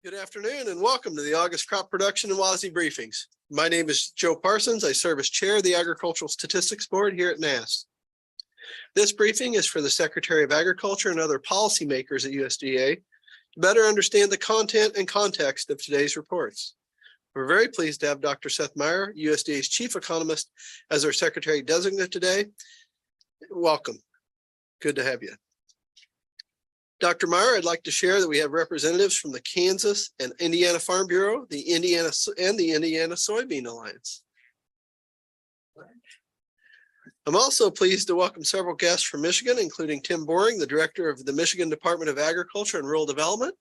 Good afternoon and welcome to the August Crop Production and WASDE briefings. My name is Joe Parsons. I serve as chair of the Agricultural Statistics Board here at NASS. This briefing is for the Secretary of Agriculture and other policymakers at USDA to better understand the content and context of today's reports. We're very pleased to have Dr. Seth Meyer, USDA's chief economist, as our secretary designate today. Welcome. Good to have you. Dr. Meyer, I'd like to share that we have representatives from the Kansas and Indiana Farm Bureau, the Indiana Soybean Alliance. I'm also pleased to welcome several guests from Michigan, including Tim Boring, the director of the Michigan Department of Agriculture and Rural Development,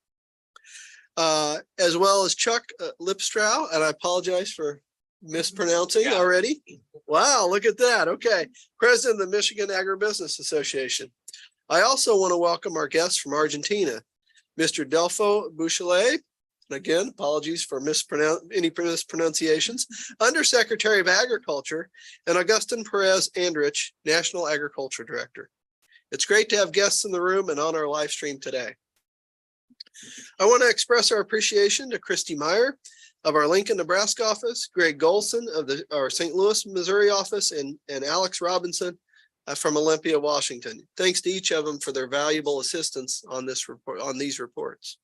as well as Chuck Lipstrow, and I apologize for mispronouncing already. Wow, look at that. Okay, president of the Michigan Agribusiness Association. I also want to welcome our guests from Argentina, Mr. Delfo Buchelet, and again, apologies for any mispronunciations, Undersecretary of Agriculture, and Augustin Perez Andrich, National Agriculture Director. It's great to have guests in the room and on our live stream today. I want to express our appreciation to Christy Meyer of our Lincoln, Nebraska office, Greg Golson of our St. Louis, Missouri office, and Alex Robinson from Olympia, Washington. Thanks to each of them for their valuable assistance on this report, on these reports.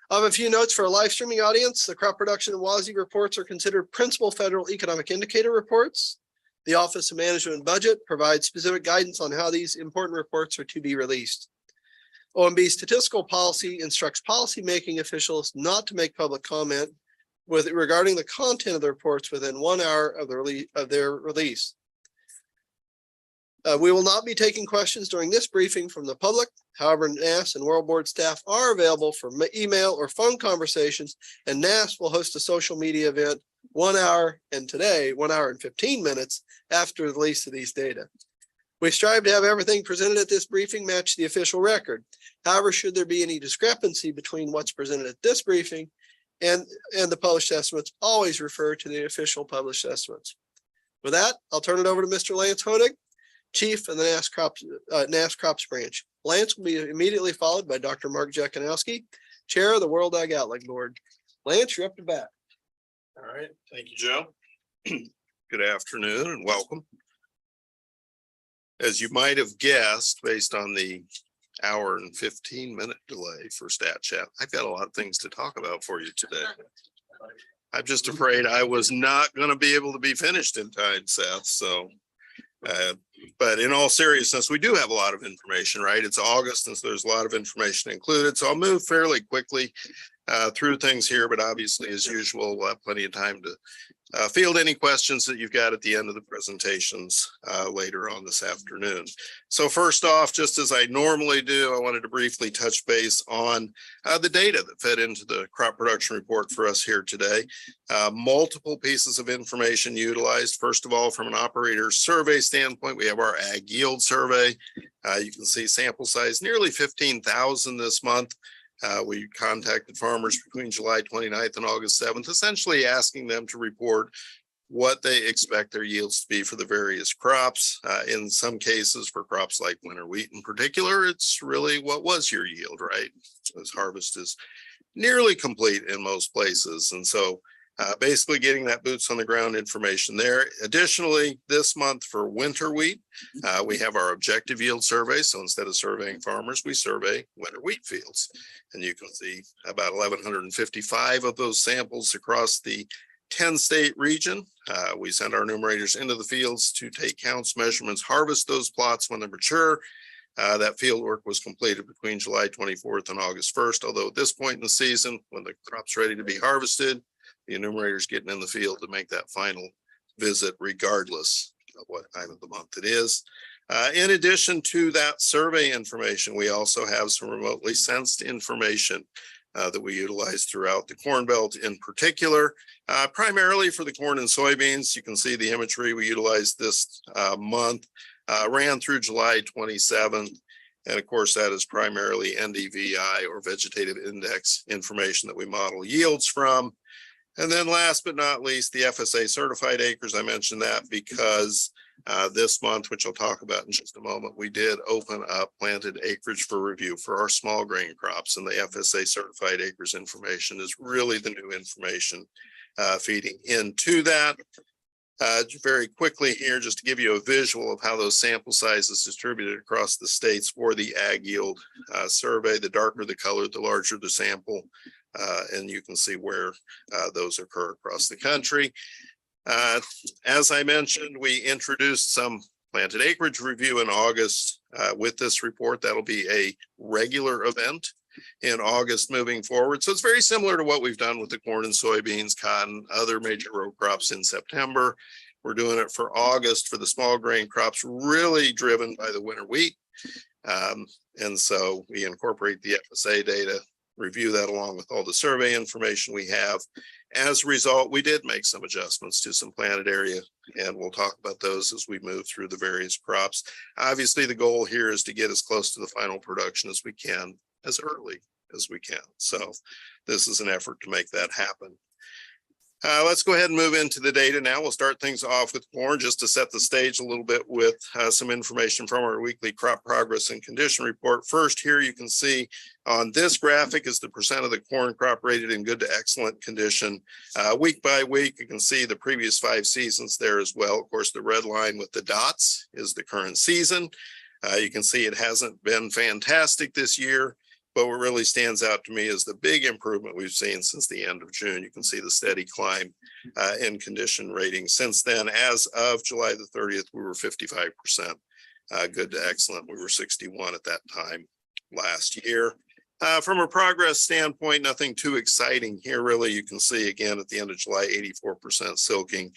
I have a few notes for our live streaming audience. The crop production and WASDE reports are considered principal federal economic indicator reports. The Office of Management and Budget provides specific guidance on how these important reports are to be released. OMB statistical policy instructs policymaking officials not to make public comment regarding the content of the reports within 1 hour of their release. We will not be taking questions during this briefing from the public. However, NASS and World Board staff are available for email or phone conversations, and NASS will host a social media event 1 hour and today 1 hour and 15 minutes after the release of these data. We strive to have everything presented at this briefing match the official record. However, should there be any discrepancy between what's presented at this briefing and the published estimates, always refer to the official published estimates. With that, I'll turn it over to Mr. Lance Honig, Chief of the NASS Crops Branch. Lance will be immediately followed by Dr. Mark Jekanowski, Chair of the World Ag Outlook Board. Lance, you're up to bat. All right, thank you, Joe. Good afternoon and welcome. As you might have guessed, based on the hour and 15-minute delay for Stat Chat, I've got a lot of things to talk about for you today. I'm just afraid I was not going to be able to be finished in time, Seth, so but in all seriousness, we do have a lot of information, right? It's August, and so there's a lot of information included. So I'll move fairly quickly through things here, but obviously, as usual, we'll have plenty of time to field any questions that you've got at the end of the presentations later on this afternoon. So first off, just as I normally do, I wanted to briefly touch base on the data that fed into the crop production report for us here today. Multiple pieces of information utilized. First of all, from an operator survey standpoint, we have our ag yield survey. You can see sample size nearly 15,000 this month. We contacted farmers between July 29th and August 7th, essentially asking them to report what they expect their yields to be for the various crops. In some cases, for crops like winter wheat in particular, it's really what was your yield, right? As harvest is nearly complete in most places. And so basically getting that boots on the ground information there. Additionally, this month for winter wheat, we have our objective yield survey. So instead of surveying farmers, we survey winter wheat fields. And you can see about 1,155 of those samples across the 10-state region. We send our enumerators into the fields to take counts, measurements, harvest those plots when they're mature. That field work was completed between July 24th and August 1st. Although at this point in the season, when the crop's ready to be harvested, the enumerators getting in the field to make that final visit regardless of what time of the month it is. In addition to that survey information, we also have some remotely sensed information that we utilize throughout the Corn Belt in particular, primarily for the corn and soybeans. You can see the imagery we utilized this month ran through July 27th. And of course, that is primarily NDVI or vegetative index information that we model yields from. And then last but not least, the FSA certified acres. I mentioned that because This month, which I'll talk about in just a moment, we did open up planted acreage for review for our small grain crops, and the FSA certified acres information is really the new information feeding into that. Very quickly here, just to give you a visual of how those sample sizes distributed across the states for the ag yield survey. The darker the color, the larger the sample, and you can see where those occur across the country. As I mentioned, we introduced some planted acreage review in August with this report. That'll be a regular event in August moving forward. So it's very similar to what we've done with the corn and soybeans, cotton, other major row crops in September. We're doing it for August for the small grain crops, really driven by the winter wheat. And so we incorporate the FSA data, review that along with all the survey information we have. As a result, we did make some adjustments to some planted area, and we'll talk about those as we move through the various crops. Obviously, the goal here is to get as close to the final production as we can, as early as we can. So this is an effort to make that happen. Let's go ahead and move into the data now. We'll start things off with corn just to set the stage a little bit with some information from our weekly crop progress and condition report. First, here you can see on this graphic is the percent of the corn crop rated in good to excellent condition. Week by week, you can see the previous 5 seasons there as well. Of course, the red line with the dots is the current season. You can see it hasn't been fantastic this year, but what really stands out to me is the big improvement we've seen since the end of June. You can see the steady climb in condition rating. Since then, as of July the 30th, we were 55% good to excellent. We were 61 at that time last year. From a progress standpoint, nothing too exciting here, really. You can see again at the end of July, 84% silking,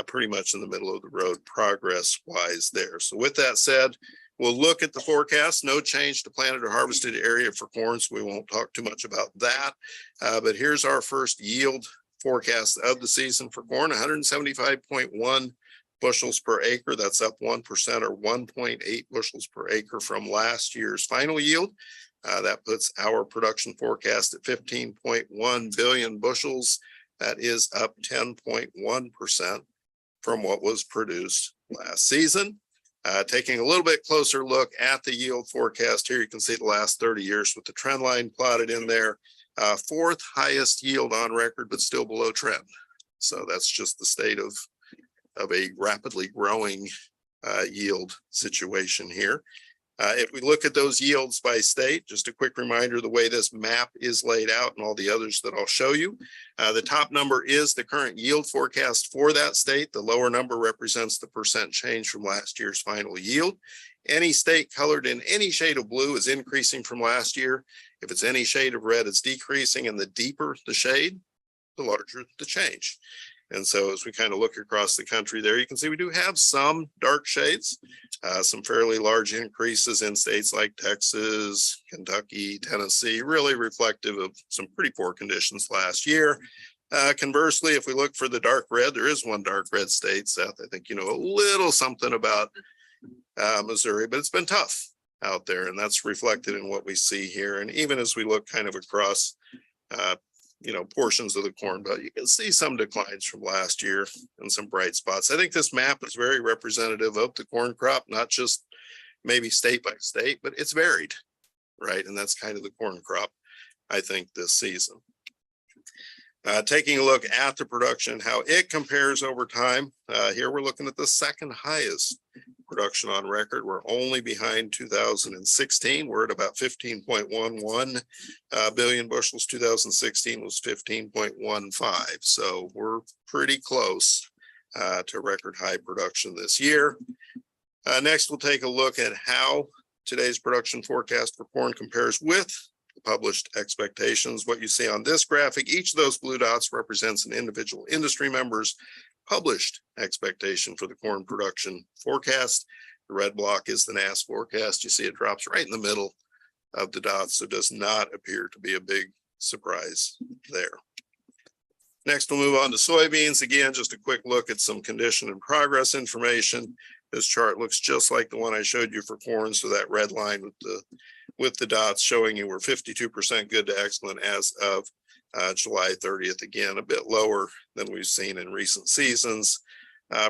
pretty much in the middle of the road progress-wise there. So with that said, we'll look at the forecast. No change to planted or harvested area for corn, so we won't talk too much about that. But here's our first yield forecast of the season for corn, 175.1 bushels per acre. That's up 1% or 1.8 bushels per acre from last year's final yield. That puts our production forecast at 15.1 billion bushels. That is up 10.1% from what was produced last season. Taking a little bit closer look at the yield forecast here, you can see the last 30 years with the trend line plotted in there. 4th highest yield on record, but still below trend. So that's just the state of a rapidly growing yield situation here. If we look at those yields by state, just a quick reminder, the way this map is laid out and all the others that I'll show you. The top number is the current yield forecast for that state. The lower number represents the percent change from last year's final yield. Any state colored in any shade of blue is increasing from last year. If it's any shade of red, it's decreasing, and the deeper the shade, the larger the change. And so as we kind of look across the country there, you can see we do have some dark shades, some fairly large increases in states like Texas, Kentucky, Tennessee, really reflective of some pretty poor conditions last year. Conversely, if we look for the dark red, there is one dark red state, Seth. I think you know a little something about Missouri, but it's been tough out there, and that's reflected in what we see here. And even as we look kind of across portions of the corn belt, you can see some declines from last year and some bright spots. I think this map is very representative of the corn crop, not just maybe state by state, but it's varied, right? And that's kind of the corn crop, I think, this season. Taking a look at the production, how it compares over time. Here we're looking at the 2nd highest production on record. We're only behind 2016. We're at about 15.11 billion bushels. 2016 was 15.15. So we're pretty close to record high production this year. Next, we'll take a look at how today's production forecast for corn compares with published expectations. What you see on this graphic, each of those blue dots represents an individual industry member's published expectation for the corn production forecast. The red block is the NASS forecast. You see it drops right in the middle of the dots, so it does not appear to be a big surprise there. Next, we'll move on to soybeans. Again, just a quick look at some condition and progress information. This chart looks just like the one I showed you for corn. So that red line with the dots showing you we're 52% good to excellent as of July 30th. Again, a bit lower than we've seen in recent seasons.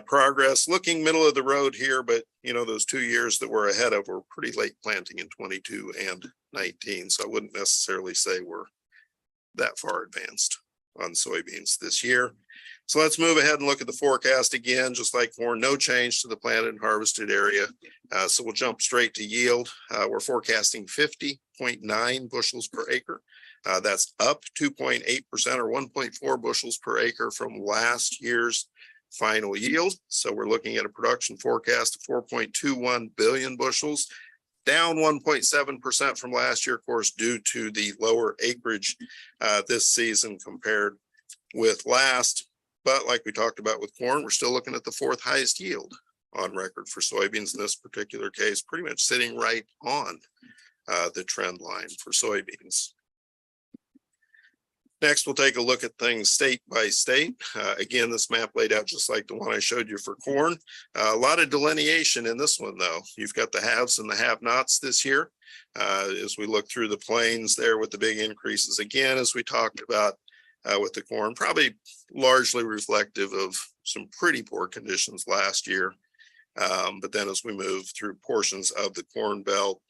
Progress looking middle of the road here, but you know, those 2 years that we're ahead of were pretty late planting in 22 and 19. So I wouldn't necessarily say we're that far advanced on soybeans this year. So let's move ahead and look at the forecast again, just like corn, no change to the planted and harvested area. So we'll jump straight to yield. We're forecasting 50.9 bushels per acre. That's up 2.8% or 1.4 bushels per acre from last year's final yield. So we're looking at a production forecast of 4.21 billion bushels, down 1.7% from last year, of course, due to the lower acreage this season compared with last. But like we talked about with corn, we're still looking at the 4th highest yield on record for soybeans in this particular case, pretty much sitting right on the trend line for soybeans. Next, we'll take a look at things state by state. Again, this map laid out just like the one I showed you for corn. A lot of delineation in this one, though. You've got the haves and the have-nots this year. As we look through the plains there with the big increases, again, as we talked about with the corn, probably largely reflective of some pretty poor conditions last year. But then as we move through portions of the Corn Belt,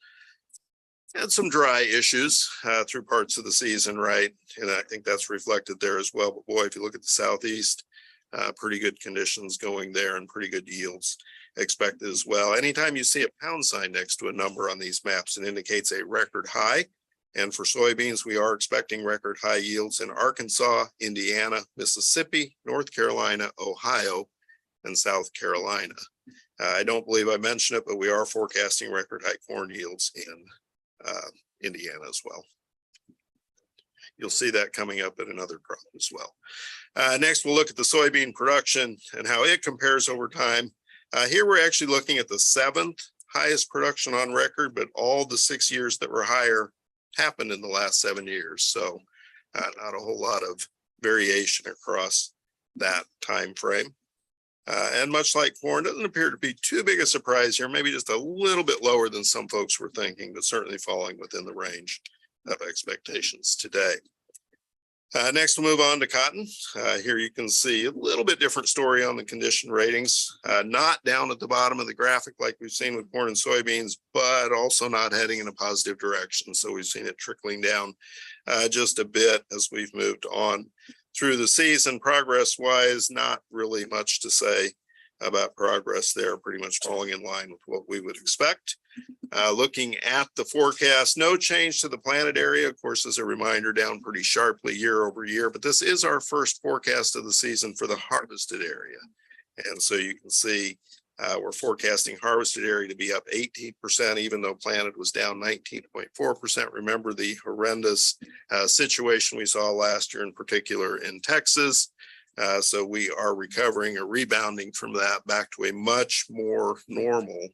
had some dry issues through parts of the season, right? And I think that's reflected there as well. But boy, if you look at the Southeast, pretty good conditions going there and pretty good yields expected as well. Anytime you see a pound sign next to a number on these maps, it indicates a record high. And for soybeans, we are expecting record high yields in Arkansas, Indiana, Mississippi, North Carolina, Ohio, and South Carolina. I don't believe I mentioned it, but we are forecasting record high corn yields in Indiana as well. You'll see that coming up in another crop as well. Next, we'll look at the soybean production and how it compares over time. Here we're actually looking at the 7th highest production on record, but all the 6 years that were higher happened in the last 7 years. So not a whole lot of variation across that time frame. And much like corn, doesn't appear to be too big a surprise here, maybe just a little bit lower than some folks were thinking, but certainly falling within the range of expectations today. Next, we'll move on to cotton. Here you can see a little bit different story on the condition ratings, not down at the bottom of the graphic like we've seen with corn and soybeans, but also not heading in a positive direction. So we've seen it trickling down just a bit as we've moved on through the season. Progress wise, not really much to say about progress there, pretty much falling in line with what we would expect. Looking at the forecast, no change to the planted area. Of course, as a reminder, down pretty sharply year over year, but this is our first forecast of the season for the harvested area. And so you can see we're forecasting harvested area to be up 18%, even though planted was down 19.4%. Remember the horrendous situation we saw last year, in particular in Texas. So we are recovering or rebounding from that back to a much more normal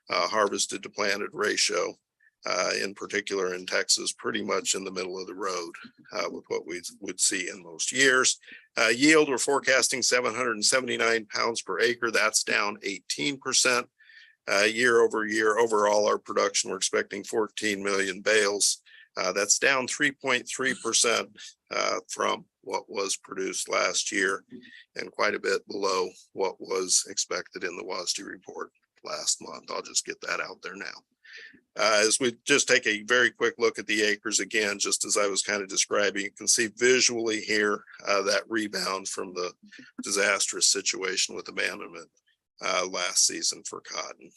harvested to planted ratio, in particular in Texas, pretty much in the middle of the road with what we would see in most years. Yield, we're forecasting 779 pounds per acre. That's down 18% year over year. Overall, our production, we're expecting 14 million bales. That's down 3.3% from what was produced last year and quite a bit below what was expected in the WASDE report last month. I'll just get that out there now. As we just take a very quick look at the acres again, just as I was kind of describing, you can see visually here that rebound from the disastrous situation with abandonment last season for cotton.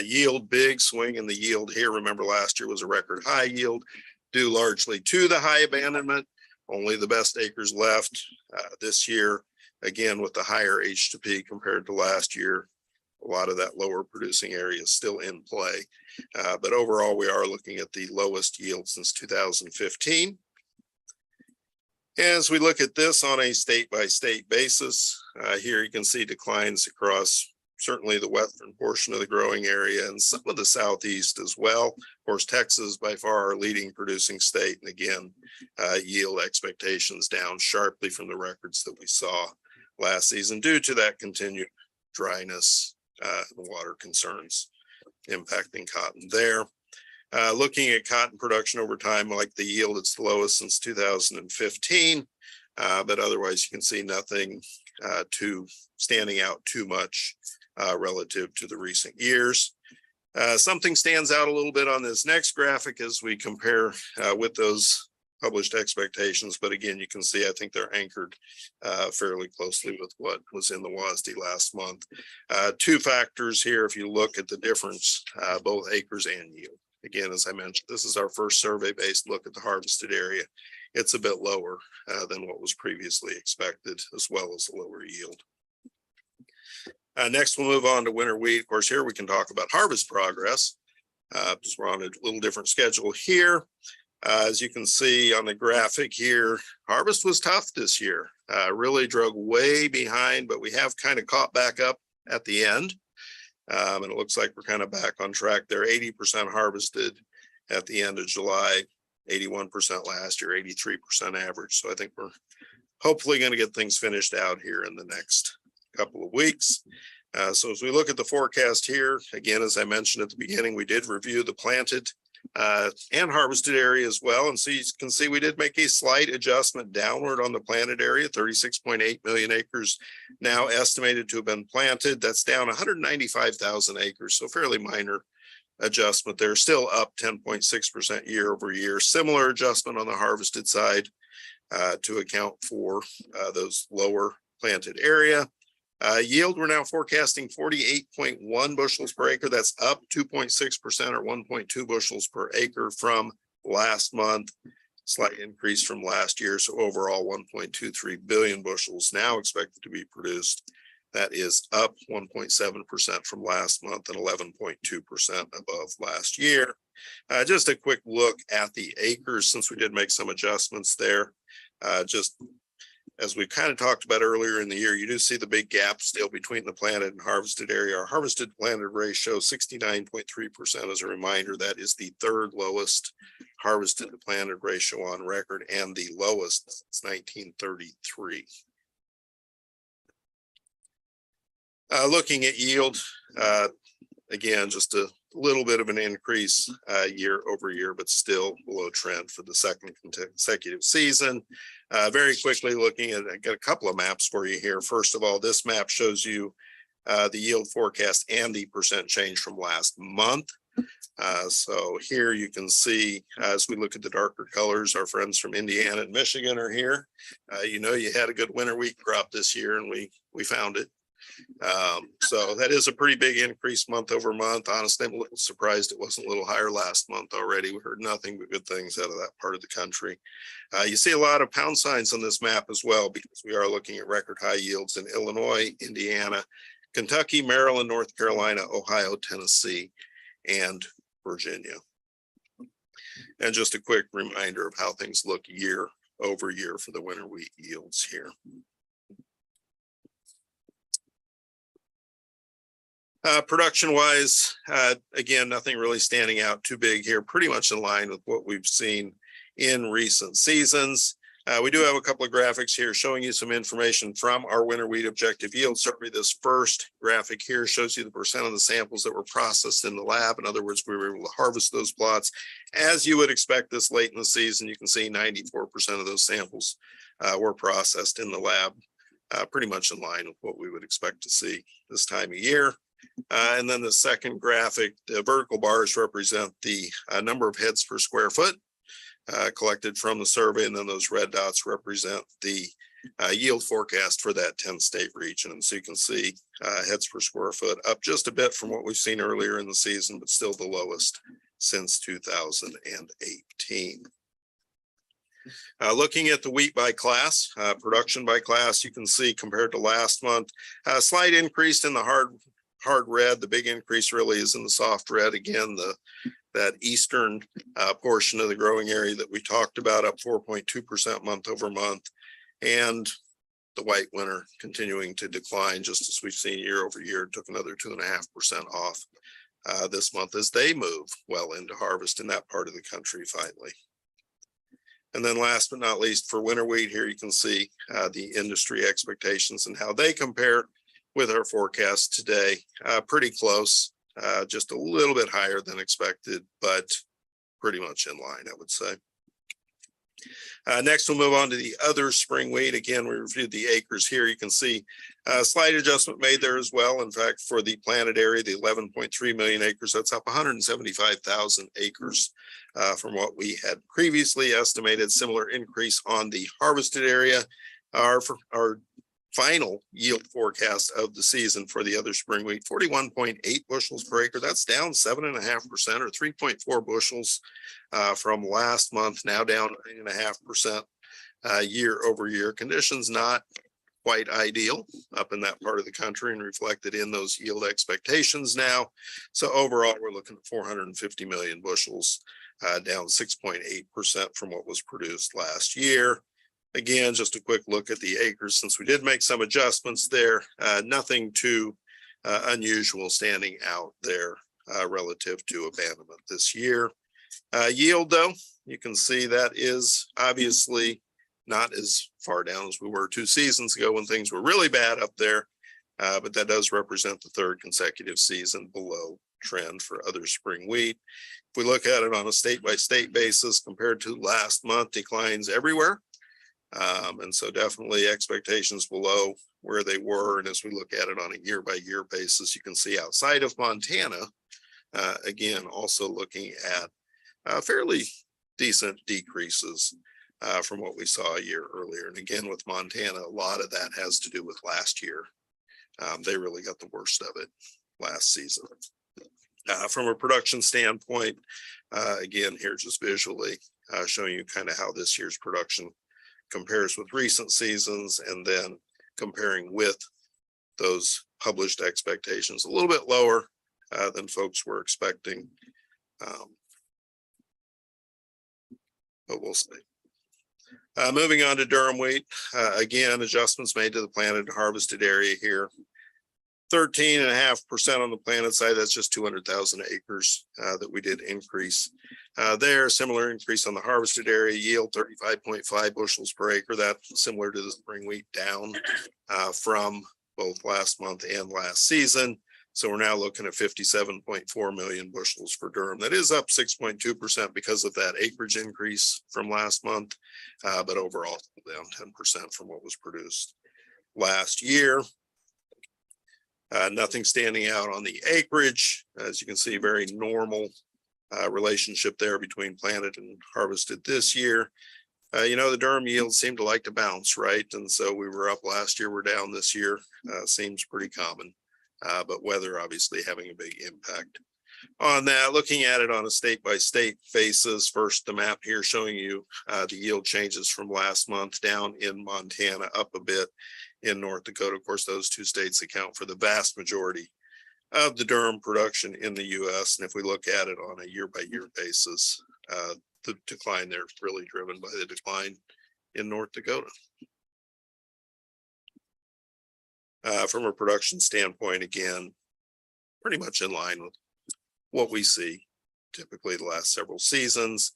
Yield, big swing in the yield here. Remember, last year was a record high yield due largely to the high abandonment. Only the best acres left this year, again with the higher H2P compared to last year. A lot of that lower producing area is still in play. But overall, we are looking at the lowest yield since 2015. As we look at this on a state by state basis, here you can see declines across certainly the western portion of the growing area and some of the southeast as well. Of course, Texas by far our leading producing state. And again, yield expectations down sharply from the records that we saw last season due to that continued dryness and water concerns impacting cotton there. Looking at cotton production over time, like the yield, it's the lowest since 2015. But otherwise, you can see nothing standing out too much relative to the recent years. Something stands out a little bit on this next graphic as we compare with those published expectations. But again, you can see, I think they're anchored fairly closely with what was in the WASDE last month. Two factors here, if you look at the difference, both acres and yield. Again, as I mentioned, this is our first survey-based look at the harvested area. It's a bit lower than what was previously expected, as well as a lower yield. Next, we'll move on to winter wheat. Of course, here we can talk about harvest progress, because we're on a little different schedule here. As you can see on the graphic here, harvest was tough this year, really drug way behind, but we have kind of caught back up at the end. And it looks like we're kind of back on track there. 80% harvested at the end of July, 81% last year, 83% average. So I think we're hopefully going to get things finished out here in the next couple of weeks. So as we look at the forecast here, again, as I mentioned at the beginning, we did review the planted and harvested area as well. And so you can see we did make a slight adjustment downward on the planted area, 36.8 million acres now estimated to have been planted. That's down 195,000 acres, so fairly minor adjustment there, still up 10.6% year over year. Similar adjustment on the harvested side to account for those lower planted area. Yield, we're now forecasting 48.1 bushels per acre. That's up 2.6% or 1.2 bushels per acre from last month. Slight increase from last year. So overall 1.23 billion bushels now expected to be produced. That is up 1.7% from last month and 11.2% above last year. Just a quick look at the acres, since we did make some adjustments there. Just as we kind of talked about earlier in the year, you do see the big gap still between the planted and harvested area. Our harvested planted ratio 69.3%. As a reminder, that is the third lowest harvested to planted ratio on record and the lowest since 1933. Looking at yield, again, just a little bit of an increase year over year, but still below trend for the second consecutive season. Very quickly looking at, I got a couple of maps for you here. First of all, this map shows you the yield forecast and the percent change from last month. So here you can see, as we look at the darker colors, our friends from Indiana and Michigan are here. You know, you had a good winter wheat crop this year, and we found it. So that is a pretty big increase month over month. Honestly, I'm a little surprised it wasn't a little higher last month already. We heard nothing but good things out of that part of the country. You see a lot of pound signs on this map as well, because we are looking at record high yields in Illinois, Indiana, Kentucky, Maryland, North Carolina, Ohio, Tennessee, and Virginia. And just a quick reminder of how things look year over year for the winter wheat yields here. Production wise, again, nothing really standing out too big here, pretty much in line with what we've seen in recent seasons. We do have a couple of graphics here showing you some information from our winter wheat objective yield survey. This first graphic here shows you the percent of the samples that were processed in the lab. In other words, we were able to harvest those plots. As you would expect this late in the season, you can see 94% of those samples were processed in the lab, pretty much in line with what we would expect to see this time of year. And then the second graphic, the vertical bars represent the number of heads per square foot collected from the survey. And then those red dots represent the yield forecast for that 10-state region. And so you can see heads per square foot up just a bit from what we've seen earlier in the season, but still the lowest since 2018. Looking at the wheat by class, production by class, you can see compared to last month, a slight increase in the hard red. The big increase really is in the soft red. Again, that eastern portion of the growing area that we talked about, up 4.2% month over month, and the white winter continuing to decline, just as we've seen year over year. It took another 2.5% off this month as they move well into harvest in that part of the country finally. And then last but not least, for winter wheat, here you can see the industry expectations and how they compare with our forecast today. Pretty close, just a little bit higher than expected, but pretty much in line, I would say. Next, we'll move on to the other spring wheat. Again, we reviewed the acres here. You can see a slight adjustment made there as well. In fact, for the planted area, the 11.3 million acres, that's up 175,000 acres from what we had previously estimated. Similar increase on the harvested area. Our final yield forecast of the season for the other spring wheat, 41.8 bushels per acre. That's down 7.5% or 3.4 bushels from last month, now down 9.5% year over year. Conditions not quite ideal up in that part of the country and reflected in those yield expectations now. So overall, we're looking at 450 million bushels, down 6.8% from what was produced last year. Again, just a quick look at the acres, since we did make some adjustments there, nothing too unusual standing out there relative to abandonment this year. Yield, though, you can see that is obviously not as far down as we were 2 seasons ago when things were really bad up there, but that does represent the 3rd consecutive season below trend for other spring wheat. If we look at it on a state-by-state basis compared to last month, declines everywhere. And so definitely expectations below where they were. And as we look at it on a year-by-year basis, you can see outside of Montana, again, also looking at fairly decent decreases from what we saw a year earlier. And again, with Montana, a lot of that has to do with last year. They really got the worst of it last season. From a production standpoint, again, here just visually showing you kind of how this year's production compares with recent seasons, and then comparing with those published expectations, a little bit lower than folks were expecting. But we'll see. Moving on to Durham wheat, again, adjustments made to the planted and harvested area here. 13.5% on the planted side, that's just 200,000 acres that we did increase there. Similar increase on the harvested area, yield 35.5 bushels per acre. That's similar to the spring wheat, down from both last month and last season. So we're now looking at 57.4 million bushels for Durham. That is up 6.2% because of that acreage increase from last month, but overall down 10% from what was produced last year. Nothing standing out on the acreage. As you can see, very normal relationship there between planted and harvested this year. The Durham yields seem to like to bounce, right? And so we were up last year, we're down this year. Seems pretty common, but weather obviously having a big impact on that. Looking at it on a state-by-state basis, first the map here showing you the yield changes from last month, down in Montana, up a bit in North Dakota. Of course, those 2 states account for the vast majority of the Durham production in the U.S. And if we look at it on a year-by-year basis, the decline there is really driven by the decline in North Dakota. From a production standpoint, again, pretty much in line with what we see typically the last several seasons.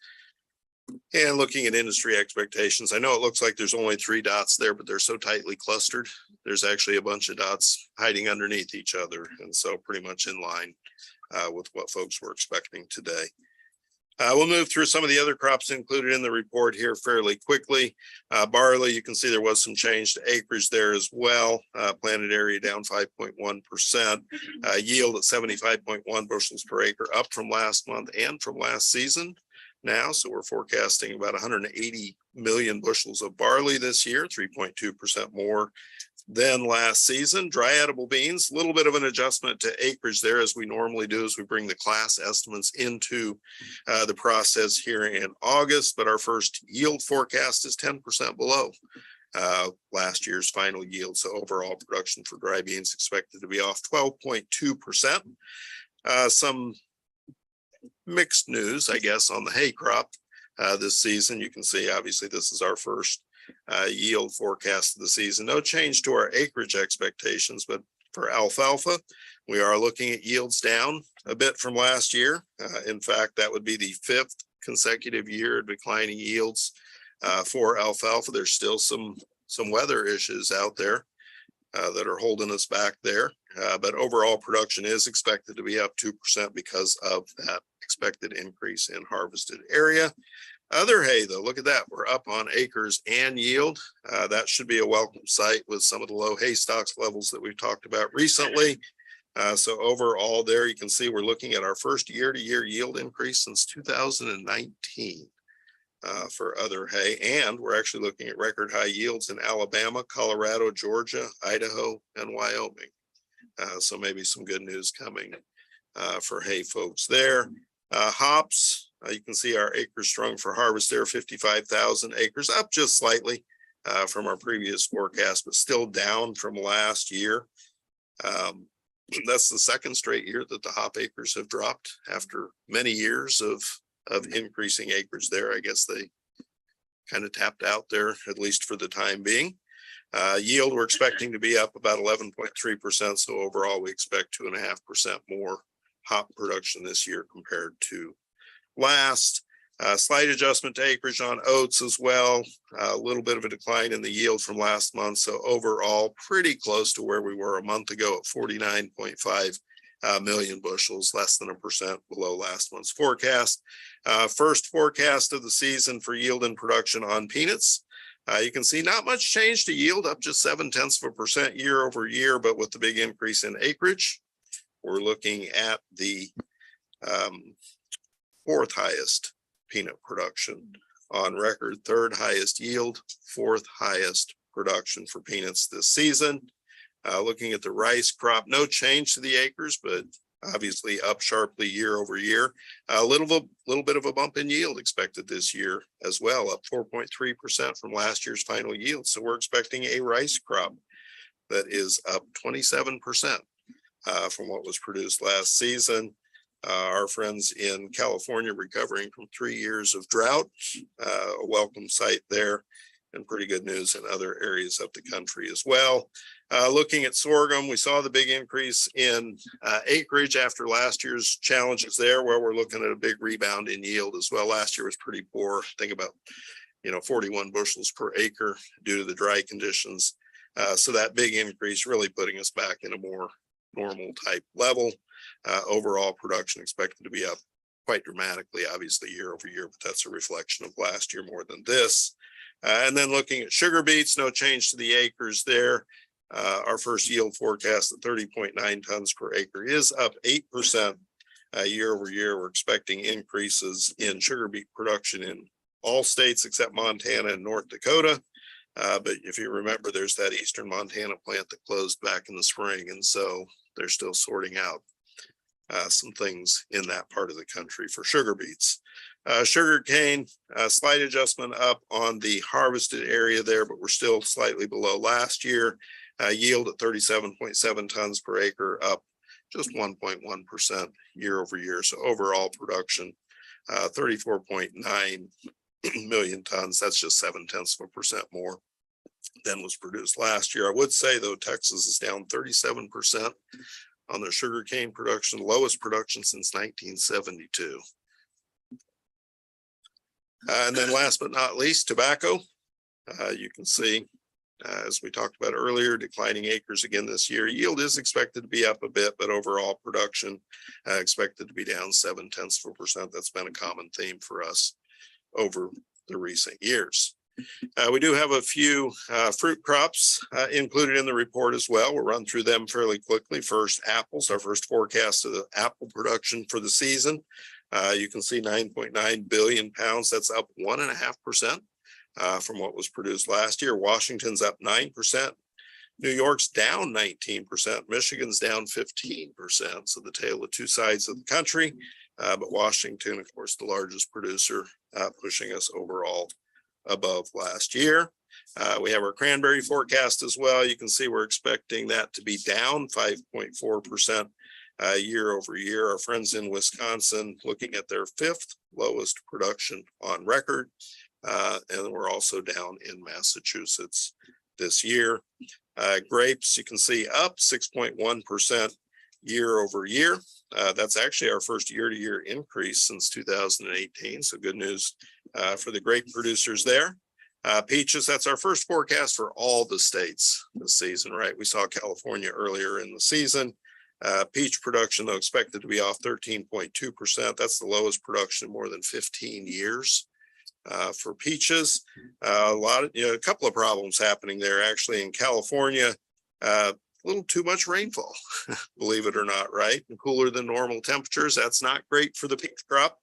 And looking at industry expectations, I know it looks like there's only 3 dots there, but they're so tightly clustered. There's actually a bunch of dots hiding underneath each other. And so pretty much in line with what folks were expecting today. We'll move through some of the other crops included in the report here fairly quickly. Barley, you can see there was some change to acreage there as well. Planted area down 5.1%. Yield at 75.1 bushels per acre, up from last month and from last season now. So we're forecasting about 180 million bushels of barley this year, 3.2% more than last season. Dry edible beans, a little bit of an adjustment to acreage there, as we normally do as we bring the class estimates into the process here in August, but our first yield forecast is 10% below last year's final yield. So overall production for dry beans expected to be off 12.2%. Some mixed news, I guess, on the hay crop this season. You can see, obviously, this is our first yield forecast of the season. No change to our acreage expectations, but for alfalfa, we are looking at yields down a bit from last year. In fact, that would be the 5th consecutive year of declining yields for alfalfa. There's still some weather issues out there that are holding us back there. But overall production is expected to be up 2% because of that expected increase in harvested area. Other hay though, look at that. We're up on acres and yield. That should be a welcome sight with some of the low hay stocks levels that we've talked about recently. So overall there, you can see we're looking at our first year-to-year yield increase since 2019 for other hay. And we're actually looking at record high yields in Alabama, Colorado, Georgia, Idaho, and Wyoming. So maybe some good news coming for hay folks there. Hops, you can see our acres strung for harvest there, 55,000 acres, up just slightly from our previous forecast, but still down from last year. That's the second straight year that the hop acres have dropped after many years of increasing acreage there. I guess they kind of tapped out there, at least for the time being. Yield, we're expecting to be up about 11.3%. So overall, we expect 2.5% more hop production this year compared to last. Slight adjustment to acreage on oats as well. A little bit of a decline in the yield from last month. So overall, pretty close to where we were a month ago at 49.5 million bushels, less than 1% below last month's forecast. First forecast of the season for yield and production on peanuts. You can see not much change to yield, up just 0.7% year over year, but with the big increase in acreage, we're looking at the fourth highest peanut production on record, third highest yield, fourth highest production for peanuts this season. Looking at the rice crop, no change to the acres, but obviously up sharply year over year. A little bit of a bump in yield expected this year as well, up 4.3% from last year's final yield. So we're expecting a rice crop that is up 27% from what was produced last season. Our friends in California recovering from 3 years of drought, a welcome sight there, and pretty good news in other areas of the country as well. Looking at sorghum, we saw the big increase in acreage after last year's challenges there, where we're looking at a big rebound in yield as well. Last year was pretty poor. Think about 41 bushels per acre due to the dry conditions. So that big increase really putting us back in a more normal type level. Overall production expected to be up quite dramatically, obviously year over year, but that's a reflection of last year more than this. And then looking at sugar beets, no change to the acres there. Our first yield forecast at 30.9 tons per acre is up 8% year over year. We're expecting increases in sugar beet production in all states except Montana and North Dakota. But if you remember, there's that eastern Montana plant that closed back in the spring. And so they're still sorting out some things in that part of the country for sugar beets. Sugar cane, slight adjustment up on the harvested area there, but we're still slightly below last year. Yield at 37.7 tons per acre, up just 1.1% year over year. So overall production, 34.9 million tons. That's just 0.7% more than was produced last year. I would say though, Texas is down 37% on their sugarcane production, lowest production since 1972. And then last but not least, tobacco. You can see, as we talked about earlier, declining acres again this year. Yield is expected to be up a bit, but overall production expected to be down 0.7%. That's been a common theme for us over the recent years. We do have a few fruit crops included in the report as well. We'll run through them fairly quickly. First, apples, our first forecast of the apple production for the season. You can see 9.9 billion pounds. That's up 1.5% from what was produced last year. Washington's up 9%. New York's down 19%. Michigan's down 15%. So the tale of two sides of the country. But Washington, of course, the largest producer, pushing us overall above last year. We have our cranberry forecast as well. You can see we're expecting that to be down 5.4% year over year. Our friends in Wisconsin looking at their fifth lowest production on record. And we're also down in Massachusetts this year. Grapes, you can see up 6.1% year over year. That's actually our first year-to-year increase since 2018. So good news for the grape producers there. Peaches, that's our first forecast for all the states this season, right? We saw California earlier in the season. Peach production, though, expected to be off 13.2%. That's the lowest production in more than 15 years. For peaches, a couple of problems happening there. Actually, in California, a little too much rainfall, believe it or not, right? And cooler than normal temperatures. That's not great for the peach crop.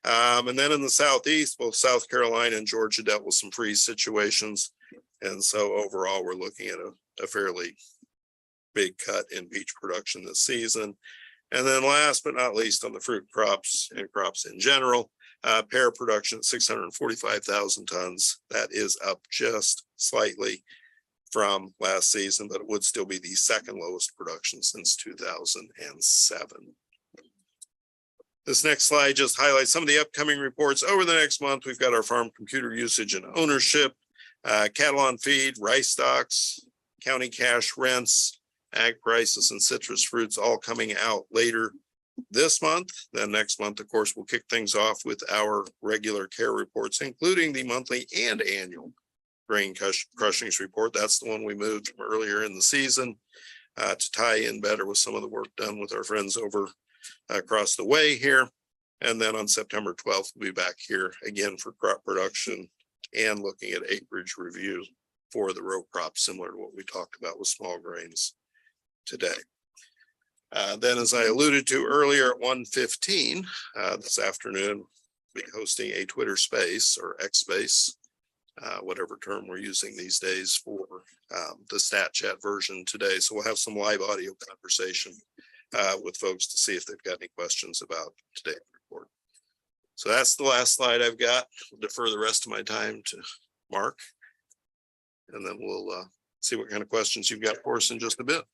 And then in the Southeast, both South Carolina and Georgia dealt with some freeze situations. And so overall, we're looking at a fairly big cut in peach production this season. And then last but not least, on the fruit crops and crops in general, pear production at 645,000 tons. That is up just slightly from last season, but it would still be the second lowest production since 2007. This next slide just highlights some of the upcoming reports over the next month. We've got our farm computer usage and ownership, cattle on feed, rice stocks, county cash rents, ag prices, and citrus fruits all coming out later this month. Then next month, of course, we'll kick things off with our regular care reports, including the monthly and annual grain crushings report. That's the one we moved from earlier in the season to tie in better with some of the work done with our friends over across the way here. And then on September 12th, we'll be back here again for crop production and looking at acreage review for the row crop, similar to what we talked about with small grains today. Then, as I alluded to earlier at 1:15 this afternoon, we'll be hosting a Twitter space or X space, whatever term we're using these days for the Stat Chat version today. So we'll have some live audio conversation with folks to see if they've got any questions about today's report. So that's the last slide I've got. I'll defer the rest of my time to Mark, and then we'll see what kind of questions you've got for us in just a bit.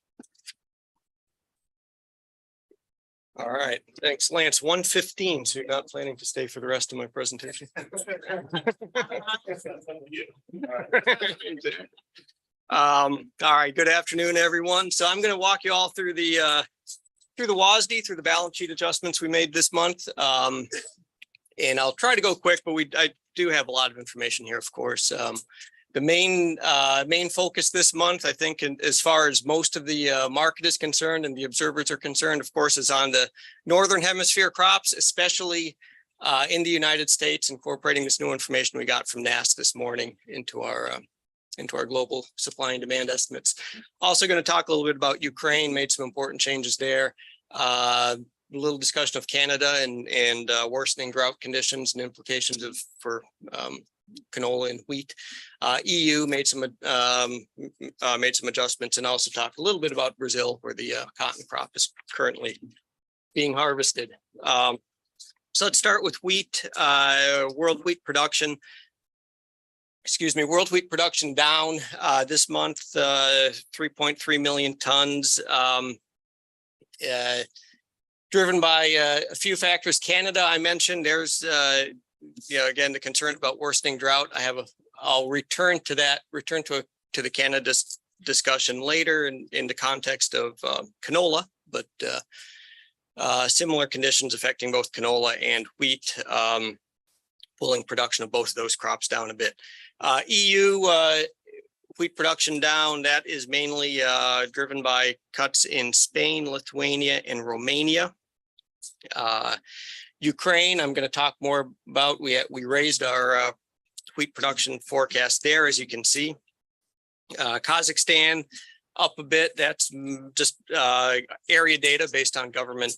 All right, thanks, Lance. 1:15, so you're not planning to stay for the rest of my presentation? All right, good afternoon, everyone. So I'm going to walk you all through the WASDE, through the balance sheet adjustments we made this month. And I'll try to go quick, but I do have a lot of information here, of course. The main focus this month, I think, as far as most of the market is concerned and the observers are concerned, of course, is on the Northern Hemisphere crops, especially in the United States, incorporating this new information we got from NASS this morning into our global supply and demand estimates. Also going to talk a little bit about Ukraine, made some important changes there. A little discussion of Canada and worsening drought conditions and implications for canola and wheat. EU made some adjustments, and also talk a little bit about Brazil, where the cotton crop is currently being harvested. So let's start with wheat. World wheat production. World wheat production down this month, 3.3 million tons. Driven by a few factors. Canada, I mentioned, there's again, the concern about worsening drought. I'll return to the Canada discussion later in the context of canola, but similar conditions affecting both canola and wheat, pulling production of both of those crops down a bit. EU wheat production down. That is mainly driven by cuts in Spain, Lithuania, and Romania. Ukraine, I'm going to talk more about. We raised our wheat production forecast there, as you can see. Kazakhstan up a bit. That's just area data based on government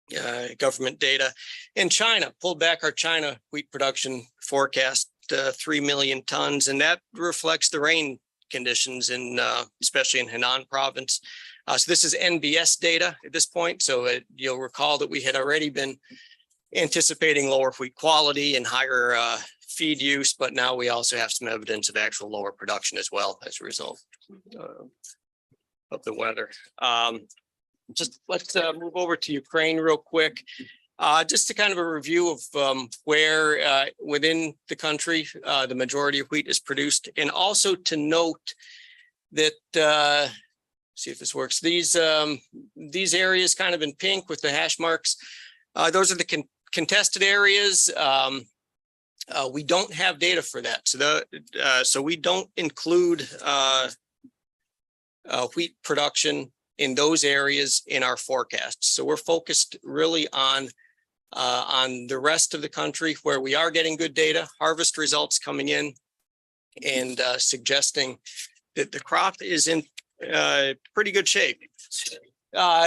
data. And China, pulled back our China wheat production forecast 3 million tons, and that reflects the rain conditions in especially in Henan province. So this is NBS data at this point. So you'll recall that we had already been anticipating lower wheat quality and higher feed use, but now we also have some evidence of actual lower production as well as a result of the weather. Just let's move over to Ukraine real quick. Just to kind of a review of where within the country the majority of wheat is produced, and also to note that see if this works. These areas kind of in pink with the hash marks, those are the contested areas. We don't have data for that, so we don't include wheat production in those areas in our forecasts. So we're focused really on On the rest of the country where we are getting good data, harvest results coming in and suggesting that the crop is in pretty good shape.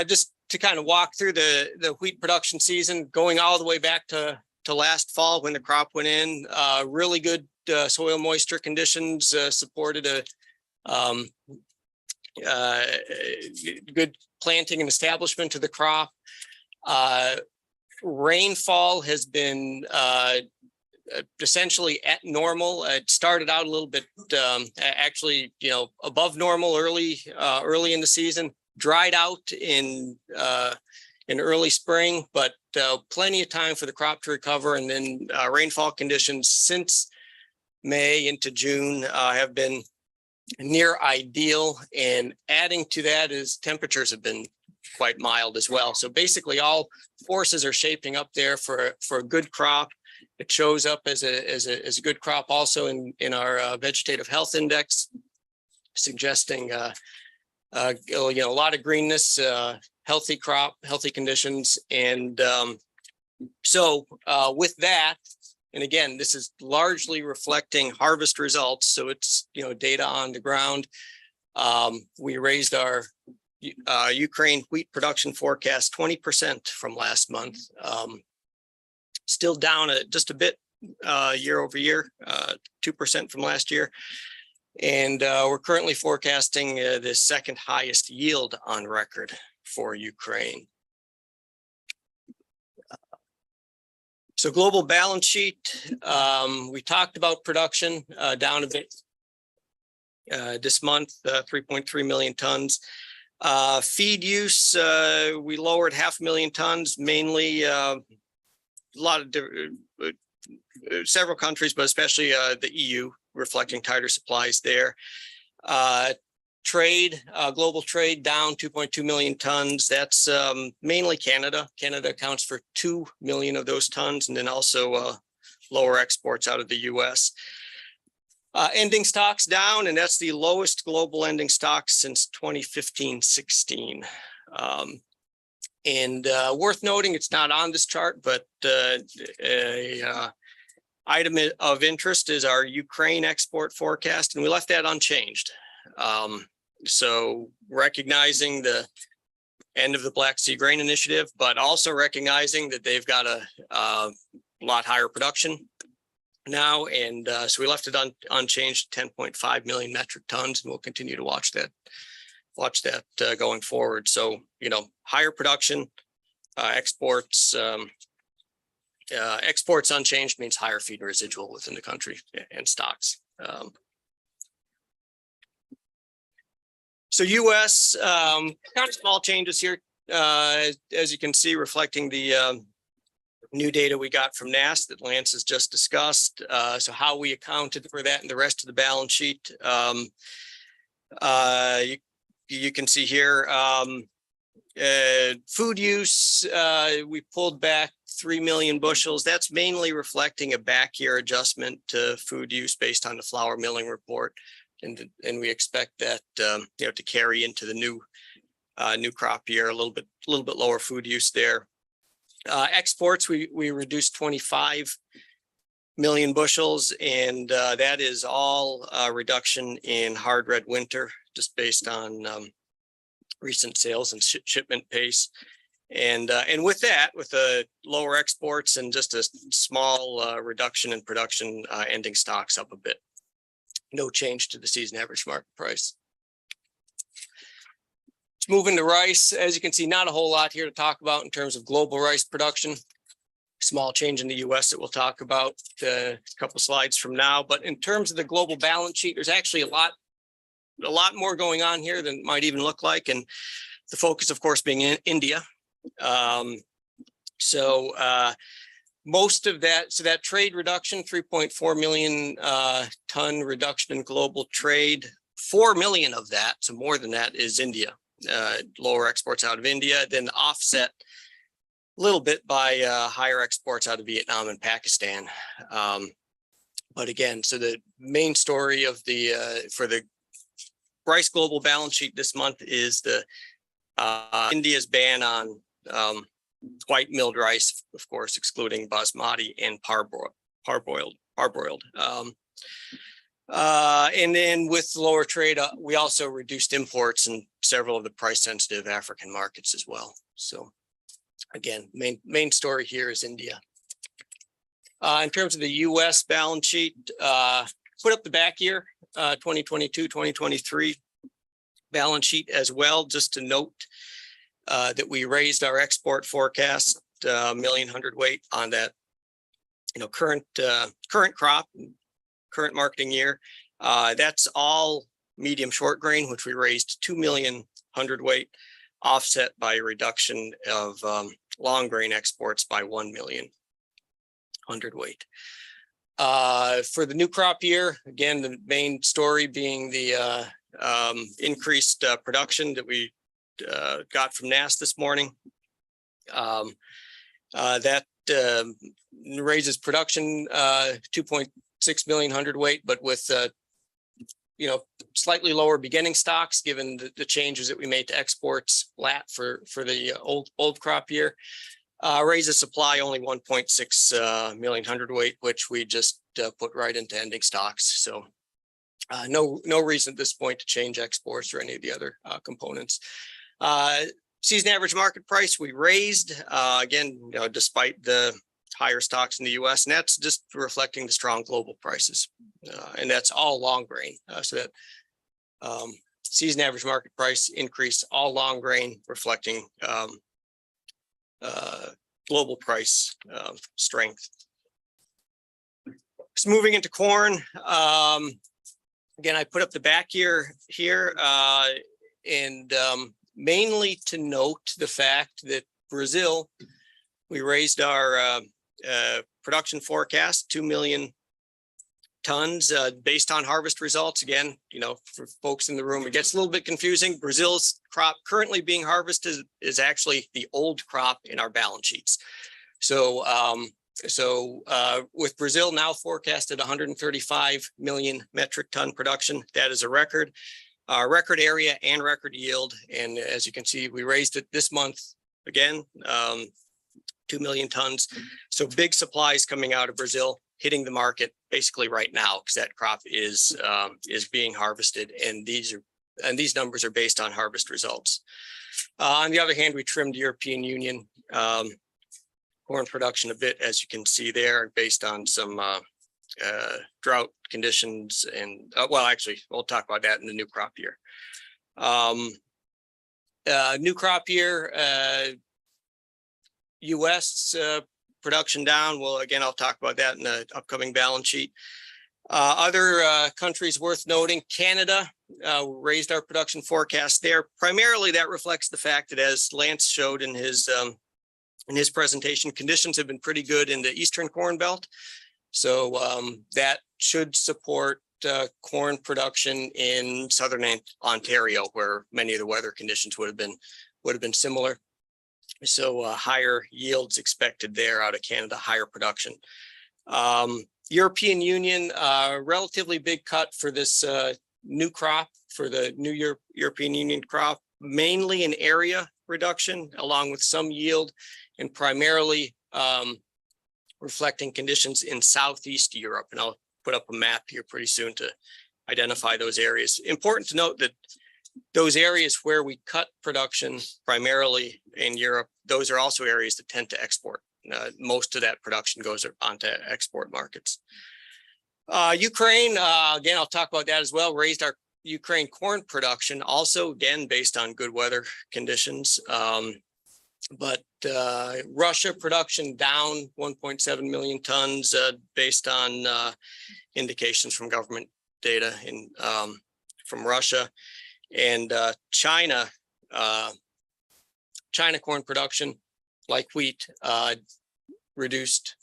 Just to kind of walk through the wheat production season, going all the way back to last fall when the crop went in, really good soil moisture conditions supported a good planting and establishment of the crop. Rainfall has been essentially at normal. It started out a little bit, actually, above normal early in the season. Dried out in early spring, but plenty of time for the crop to recover. And then rainfall conditions since May into June have been near ideal. And adding to that is temperatures have been quite mild as well. So basically all forces are shaping up there for a good crop. It shows up as a good crop also in our vegetative health index, suggesting a lot of greenness, healthy crop, healthy conditions. And so with that, and again, this is largely reflecting harvest results. So it's, data on the ground. We raised our Ukraine wheat production forecast 20% from last month. Still down just a bit year over year, 2% from last year. And we're currently forecasting the second highest yield on record for Ukraine. So global balance sheet, we talked about production down a bit this month, 3.3 million tons. Feed use, we lowered 500,000 tons, mainly a lot of several countries, but especially the EU, reflecting tighter supplies there. Trade, global trade down 2.2 million tons. That's mainly Canada. Canada accounts for 2 million of those tons, and then also lower exports out of the US. Ending stocks down, and that's the lowest global ending stocks since 2015-16. And worth noting, it's not on this chart, but item of interest is our Ukraine export forecast, and we left that unchanged. So recognizing the end of the Black Sea Grain Initiative, but also recognizing that they've got a lot higher production now, and so we left it unchanged, 10.5 million metric tons, and we'll continue to watch that going forward. So higher production, exports unchanged means higher feed residual within the country and stocks. So US, kind of small changes here, as you can see, reflecting the new data we got from NASS that Lance has just discussed. So how we accounted for that in the rest of the balance sheet. You can see here, food use, we pulled back 3 million bushels. That's mainly reflecting a back year adjustment to food use based on the flour milling report. And we expect that to carry into the new crop year, a little bit lower food use there. Exports, we reduced 25 million bushels, and that is all reduction in hard red winter, just based on recent sales and shipment pace. And with that, with the lower exports and just a small reduction in production, ending stocks up a bit. No change to the season average market price. Let's move into rice. As you can see, not a whole lot here to talk about in terms of global rice production. Small change in the US that we'll talk about a couple slides from now. But in terms of the global balance sheet, there's actually a lot more going on here than it might even look like. And the focus, of course, being in India. Most of that, so that trade reduction, 3.4 million ton reduction in global trade, 4 million of that, so more than that, is India. Lower exports out of India, then offset a little bit by higher exports out of Vietnam and Pakistan. But again, so the main story of for the rice global balance sheet this month is the India's ban on white milled rice, of course, excluding basmati and parboiled. And then with lower trade, we also reduced imports in several of the price sensitive African markets as well. So again, main story here is India. In terms of the US balance sheet, put up the back year, 2022, 2023 balance sheet as well, just to note that we raised our export forecast million hundredweight on that, current crop, current marketing year. That's all medium short grain, which we raised 2 million hundredweight, offset by a reduction of long grain exports by 1 million hundredweight. For the new crop year, again, the main story being the increased production that we got from NASS this morning. That raises production 2.6 million hundredweight, but with slightly lower beginning stocks, given the changes that we made to exports flat for the old crop year. Raises supply only 1.6 million hundredweight, which we just put right into ending stocks. So no reason at this point to change exports or any of the other components. Season average market price we raised again, despite the higher stocks in the US, and that's just reflecting the strong global prices, and that's all long grain. So that season average market price increase all long grain, reflecting global price strength. So moving into corn, again, I put up the back year here, and mainly to note the fact that Brazil, we raised our production forecast 2 million tons based on harvest results. Again, for folks in the room, it gets a little bit confusing. Brazil's crop currently being harvested is actually the old crop in our balance sheets. So with Brazil now forecasted 135 million metric ton production, that is a record area and record yield. And as you can see, we raised it this month again, 2 million tons. So big supplies coming out of Brazil, hitting the market basically right now, because that crop is being harvested, and these numbers are based on harvest results. On the other hand, we trimmed European Union corn production a bit, as you can see there, based on some drought conditions, and well, actually, we'll talk about that in the new crop year. New crop year, US production down. Well, again, I'll talk about that in the upcoming balance sheet. Other countries worth noting: Canada, raised our production forecast there. Primarily, that reflects the fact that, as Lance showed in his presentation, conditions have been pretty good in the Eastern Corn Belt. So that should support corn production in Southern Ontario, where many of the weather conditions would have been similar. So higher yields expected there out of Canada, higher production. European Union, relatively big cut for this new crop, for the new European Union crop, mainly an area reduction along with some yield, and primarily reflecting conditions in Southeast Europe. And I'll put up a map here pretty soon to identify those areas. Important to note that those areas where we cut production primarily in Europe, those are also areas that tend to export. Most of that production goes onto export markets. Ukraine, again, I'll talk about that as well. Raised our Ukraine corn production, also again based on good weather conditions. But Russia production down 1.7 million tons based on indications from government data from Russia. And China corn production, like wheat, reduced,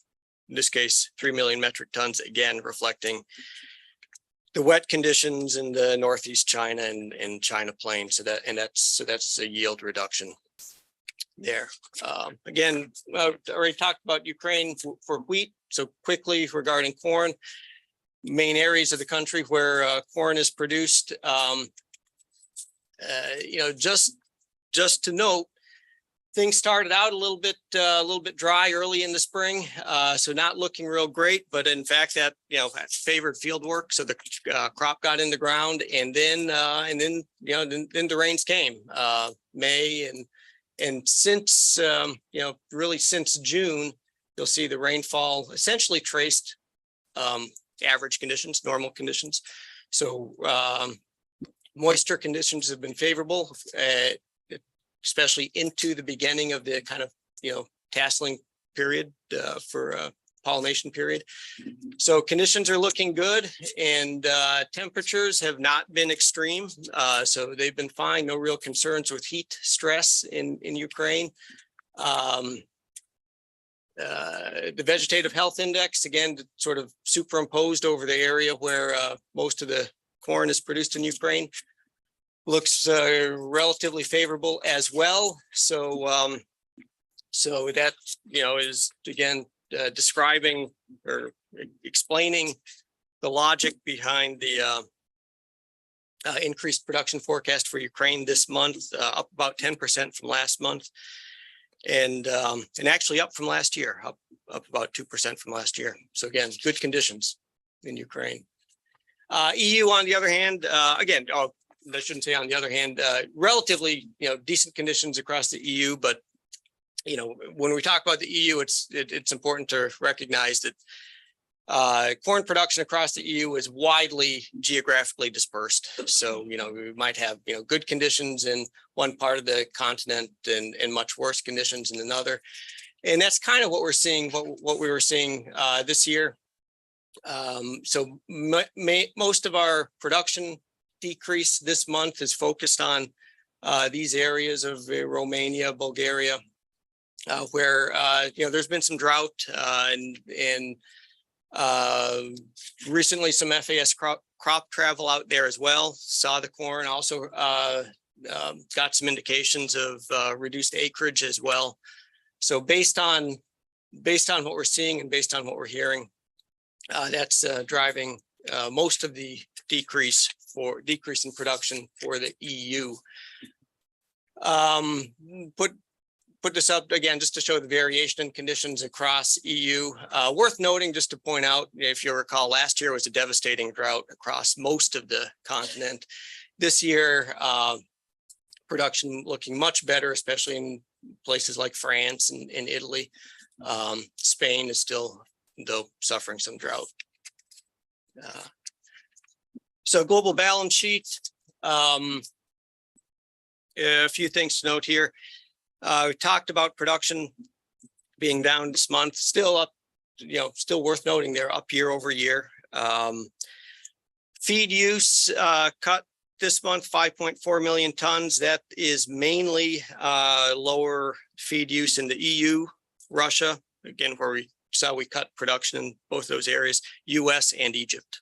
in this case, 3 million metric tons, again reflecting the wet conditions in the Northeast China and China Plain. So that's a yield reduction there. Again, I already talked about Ukraine for wheat. So quickly regarding corn, main areas of the country where corn is produced. Just to note things started out a little bit dry early in the spring, so not looking real great. But in fact, that favored field work, so the crop got in the ground, and then the rains came May and since really since June, you'll see the rainfall essentially traced average conditions, normal conditions. So moisture conditions have been favorable, especially into the beginning of the kind of tasseling period for pollination period. So conditions are looking good, and temperatures have not been extreme. So they've been fine, no real concerns with heat stress in Ukraine. The vegetative health index, again, sort of superimposed over the area where most of the corn is produced in Ukraine, looks relatively favorable as well. So so that is again describing or explaining the logic behind the increased production forecast for Ukraine this month, up about 10% from last month, and actually up from last year, up about 2% from last year. So again, good conditions in Ukraine. EU, on the other hand, again, I shouldn't say on the other hand, relatively decent conditions across the EU, but when we talk about the EU, it's important to recognize that corn production across the EU is widely geographically dispersed. So, we might have, good conditions in one part of the continent and much worse conditions in another. And that's kind of what we're seeing, what we were seeing this year. So most of our production decrease this month is focused on these areas of Romania, Bulgaria, where there's been some drought and recently some FAS crop travel out there as well. Saw the corn, also got some indications of reduced acreage as well. So based on what we're seeing and based on what we're hearing, that's driving most of the decrease in production for the EU. Put this up again just to show the variation in conditions across EU. Worth noting, just to point out, if you recall, last year was a devastating drought across most of the continent. This year, production looking much better, especially in places like France and Italy. Spain is still, though, suffering some drought. So global balance sheet, a few things to note here. We talked about production being down this month, still up, still worth noting they're up year over year. Feed use cut this month, 5.4 million tons. That is mainly lower feed use in the EU, Russia, again, where we cut production in both those areas, US and Egypt.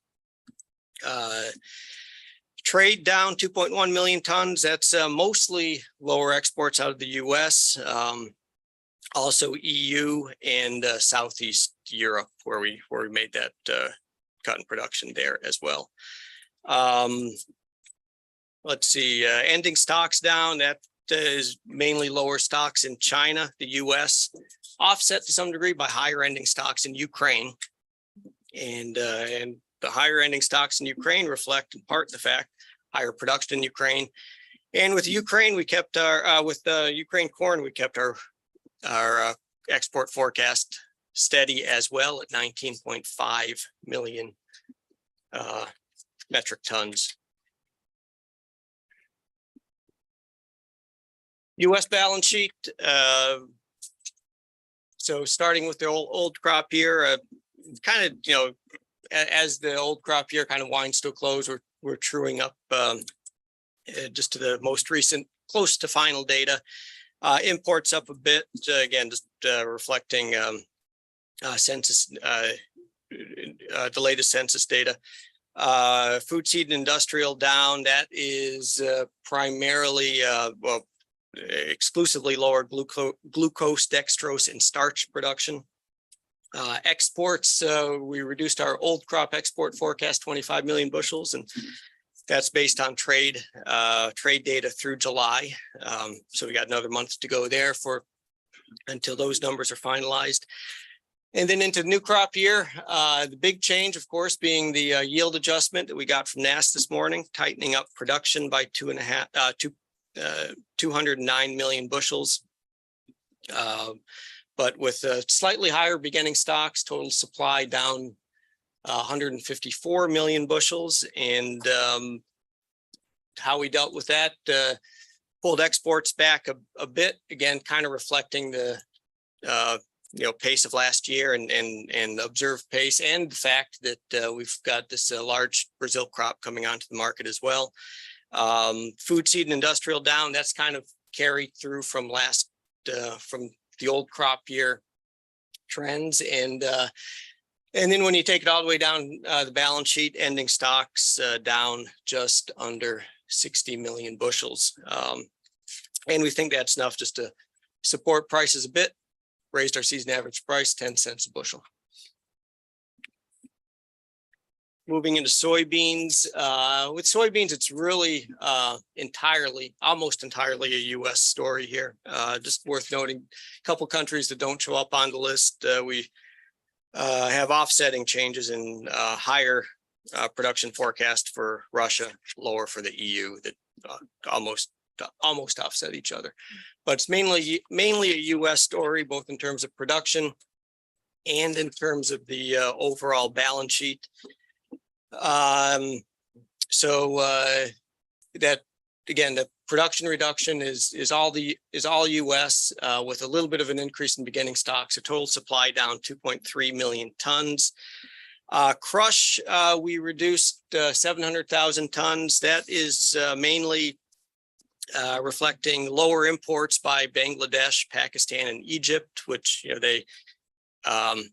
Trade down 2.1 million tons. That's mostly lower exports out of the US, also EU and Southeast Europe, where we made that cut in production there as well. Let's see, ending stocks down. That is mainly lower stocks in China, the US, offset to some degree by higher ending stocks in Ukraine, and the higher ending stocks in Ukraine reflect in part the fact higher production in Ukraine. And with Ukraine, we kept our with the Ukraine corn, we kept our export forecast steady as well at 19.5 million metric tons. US balance sheet. So starting with the old crop year, kind of, as the old crop year kind of winds to a close, we're truing up just to the most recent, close to final data. Imports up a bit, again, just reflecting census, the latest census data. Food, seed, and industrial down. That is primarily, exclusively lower glucose, dextrose, and starch production. Exports, we reduced our old crop export forecast 25 million bushels, and That's based on trade data through July. So we got another month to go there until those numbers are finalized. And then into the new crop year, the big change, of course, being the yield adjustment that we got from NASS this morning, tightening up production by 209 million bushels. But with slightly higher beginning stocks, total supply down 154 million bushels. And how we dealt with that, pulled exports back a bit, again, kind of reflecting the pace of last year and observed pace, and the fact that we've got this large Brazil crop coming onto the market as well. Food, seed, and industrial down. That's kind of carried through from from the old crop year trends, and then when you take it all the way down the balance sheet, ending stocks down just under 60 million bushels, and we think that's enough just to support prices a bit. Raised our season average price 10 cents a bushel. Moving into soybeans. With soybeans, it's really almost entirely a U.S. story here. Just worth noting, a couple countries that don't show up on the list. We have offsetting changes in higher production forecast for Russia, lower for the EU, that almost offset each other. But it's mainly a U.S. story, both in terms of production and in terms of the overall balance sheet. So that, again, the production reduction is all U.S. With a little bit of an increase in beginning stocks. So total supply down 2.3 million tons. Crush, we reduced 700,000 tons. That is mainly reflecting lower imports by Bangladesh, Pakistan, and Egypt, which they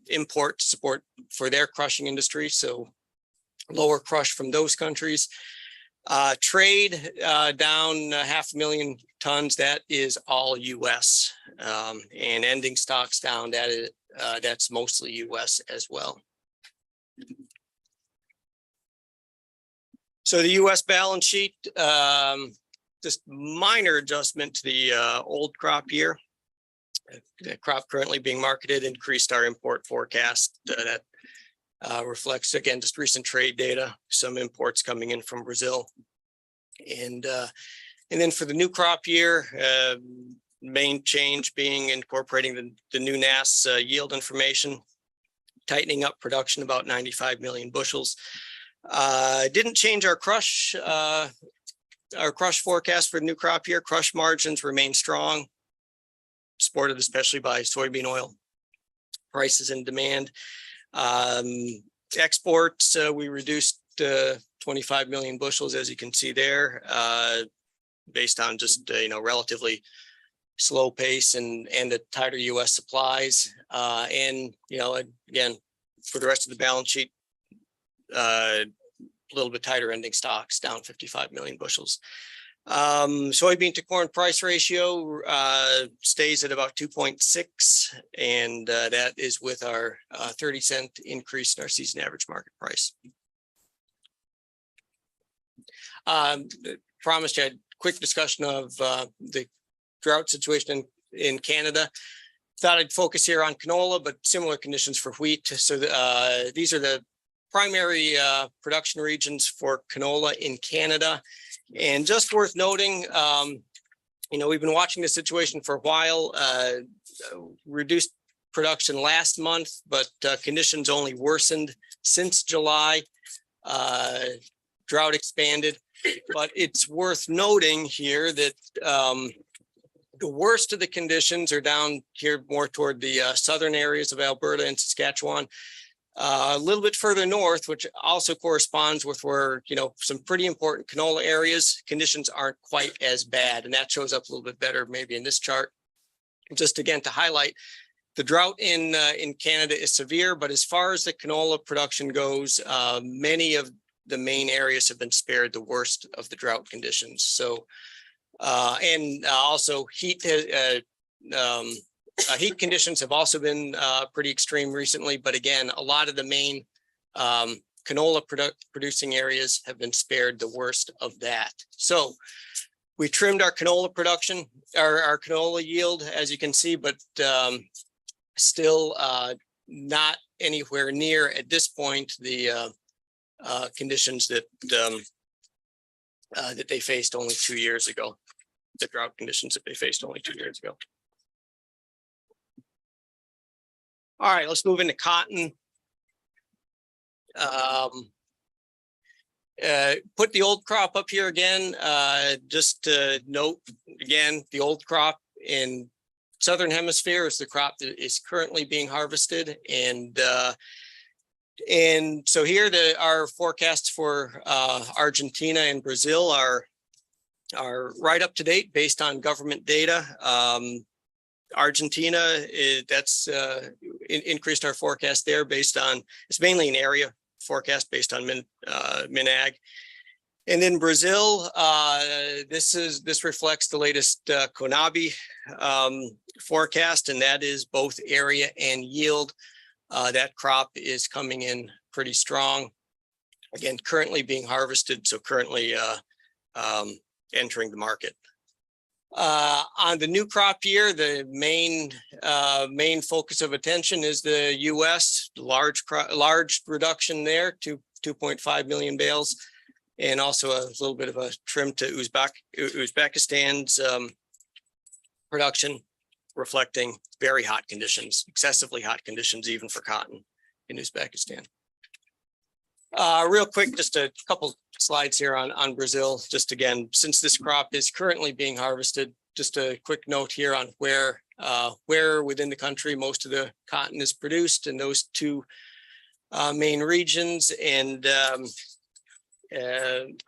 import to support for their crushing industry. So lower crush from those countries. Trade down 500,000 tons. That is all U.S. And ending stocks down. That's mostly U.S. as well. So the U.S. balance sheet, just minor adjustment to the old crop year. The crop currently being marketed increased our import forecast. That reflects, again, just recent trade data, some imports coming in from Brazil. And then for the new crop year, main change being incorporating the new NASS yield information, tightening up production about 95 million bushels. Didn't change our crush forecast for the new crop year. Crush margins remain strong, supported especially by soybean oil prices and demand. Exports, we reduced 25 million bushels, as you can see there, based on just relatively slow pace and the tighter U.S. supplies. And again, for the rest of the balance sheet, a little bit tighter ending stocks, down 55 million bushels. Soybean to corn price ratio stays at about 2.6, and that is with our 30-cent increase in our season average market price. Promised you a quick discussion of the drought situation in Canada. Thought I'd focus here on canola, but similar conditions for wheat. So these are the primary production regions for canola in Canada. And just worth noting, we've been watching the situation for a while. Reduced production last month, but conditions only worsened since July. Drought expanded, but it's worth noting here that the worst of the conditions are down here more toward the southern areas of Alberta and Saskatchewan. A little bit further north, which also corresponds with where, some pretty important canola areas, conditions aren't quite as bad. And that shows up a little bit better maybe in this chart. Just again, to highlight, the drought in Canada is severe, but as far as the canola production goes, many of the main areas have been spared the worst of the drought conditions. So, and also heat conditions have also been pretty extreme recently, but again, a lot of the main canola producing areas have been spared the worst of that. So we trimmed our canola production, our canola yield, as you can see, but still not anywhere near at this point the conditions that that they faced only 2 years ago, the drought conditions that they faced only 2 years ago. All right, let's move into cotton. Put the old crop up here again, just to note again, the old crop in Southern Hemisphere is the crop that is currently being harvested. And so here our forecasts for Argentina and Brazil are right up to date based on government data. Argentina, that's increased our forecast there based on, it's mainly an area forecast based on MinAg. And in Brazil, this reflects the latest CONABI forecast, and that is both area and yield. That crop is coming in pretty strong. Again, currently being harvested, so currently entering the market. On the new crop year, the main focus of attention is the U.S. large reduction there to 2.5 million bales, and also a little bit of a trim to Uzbekistan's production, reflecting very hot conditions, excessively hot conditions, even for cotton in Uzbekistan. Real quick, just a couple slides here on Brazil. Just again, since this crop is currently being harvested, just a quick note here on where within the country most of the cotton is produced in those two main regions. And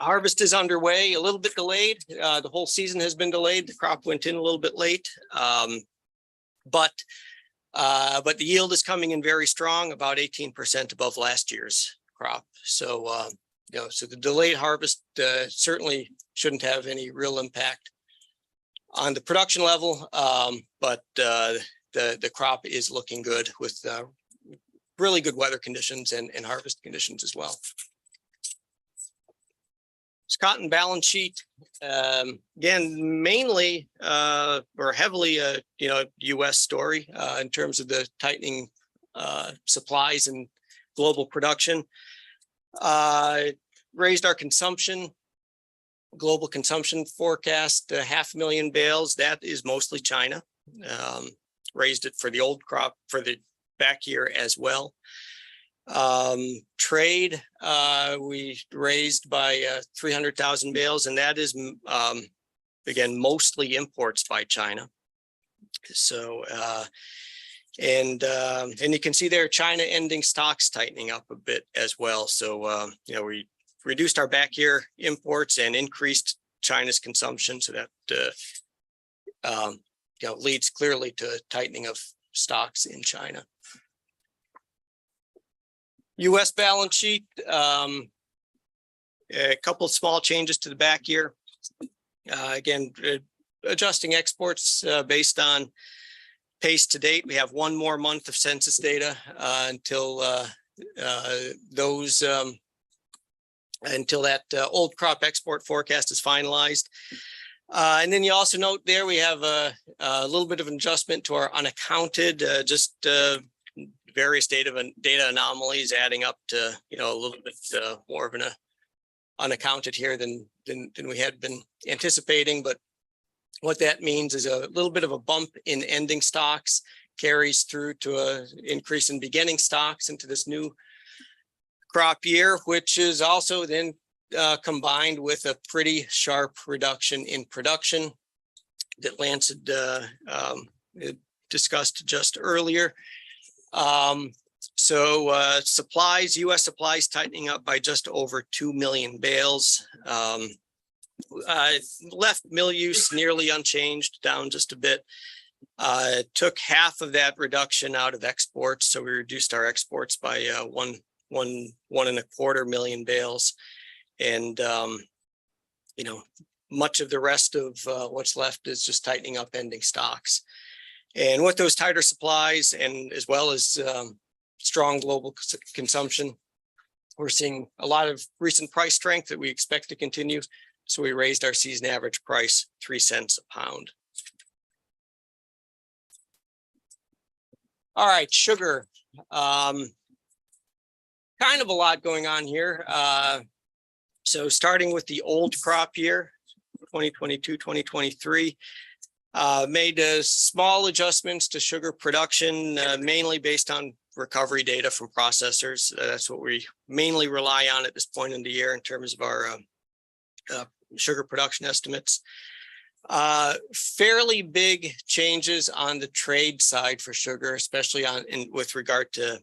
harvest is underway, a little bit delayed. The whole season has been delayed. The crop went in a little bit late, but the yield is coming in very strong, about 18% above last year's crop. So so the delayed harvest certainly shouldn't have any real impact on the production level, but the crop is looking good with really good weather conditions and harvest conditions as well. This cotton balance sheet, again, mainly or heavily U.S. story in terms of the tightening supplies and global production. Raised our consumption, global consumption forecast, 500,000 bales. That is mostly China. Raised it for the old crop for the back year as well. Trade, we raised by 300,000 bales, and that is again mostly imports by China. So and you can see there China ending stocks tightening up a bit as well. So we reduced our back year imports and increased China's consumption, so that leads clearly to tightening of stocks in China. U.S. balance sheet, a couple of small changes to the back year. Again, adjusting exports based on pace to date. We have one more month of census data until that old crop export forecast is finalized. And then you also note there we have a little bit of an adjustment to our unaccounted, various data anomalies adding up to a little bit more of an unaccounted here than we had been anticipating. But what that means is a little bit of a bump in ending stocks carries through to an increase in beginning stocks into this new crop year, which is also then combined with a pretty sharp reduction in production that Lance had discussed just earlier. So supplies, U.S. supplies tightening up by just over 2 million bales. Left mill use nearly unchanged, down just a bit. Took half of that reduction out of exports, so we reduced our exports by 1.25 million bales, and much of the rest of what's left is just tightening up ending stocks. And with those tighter supplies, and as well as strong global consumption, we're seeing a lot of recent price strength that we expect to continue. So we raised our season average price 3 cents a pound. All right, sugar. Kind of a lot going on here. So starting with the old crop year, 2022, 2023, made small adjustments to sugar production, mainly based on recovery data from processors. That's what we mainly rely on at this point in the year in terms of our sugar production estimates. Fairly big changes on the trade side for sugar, especially with regard to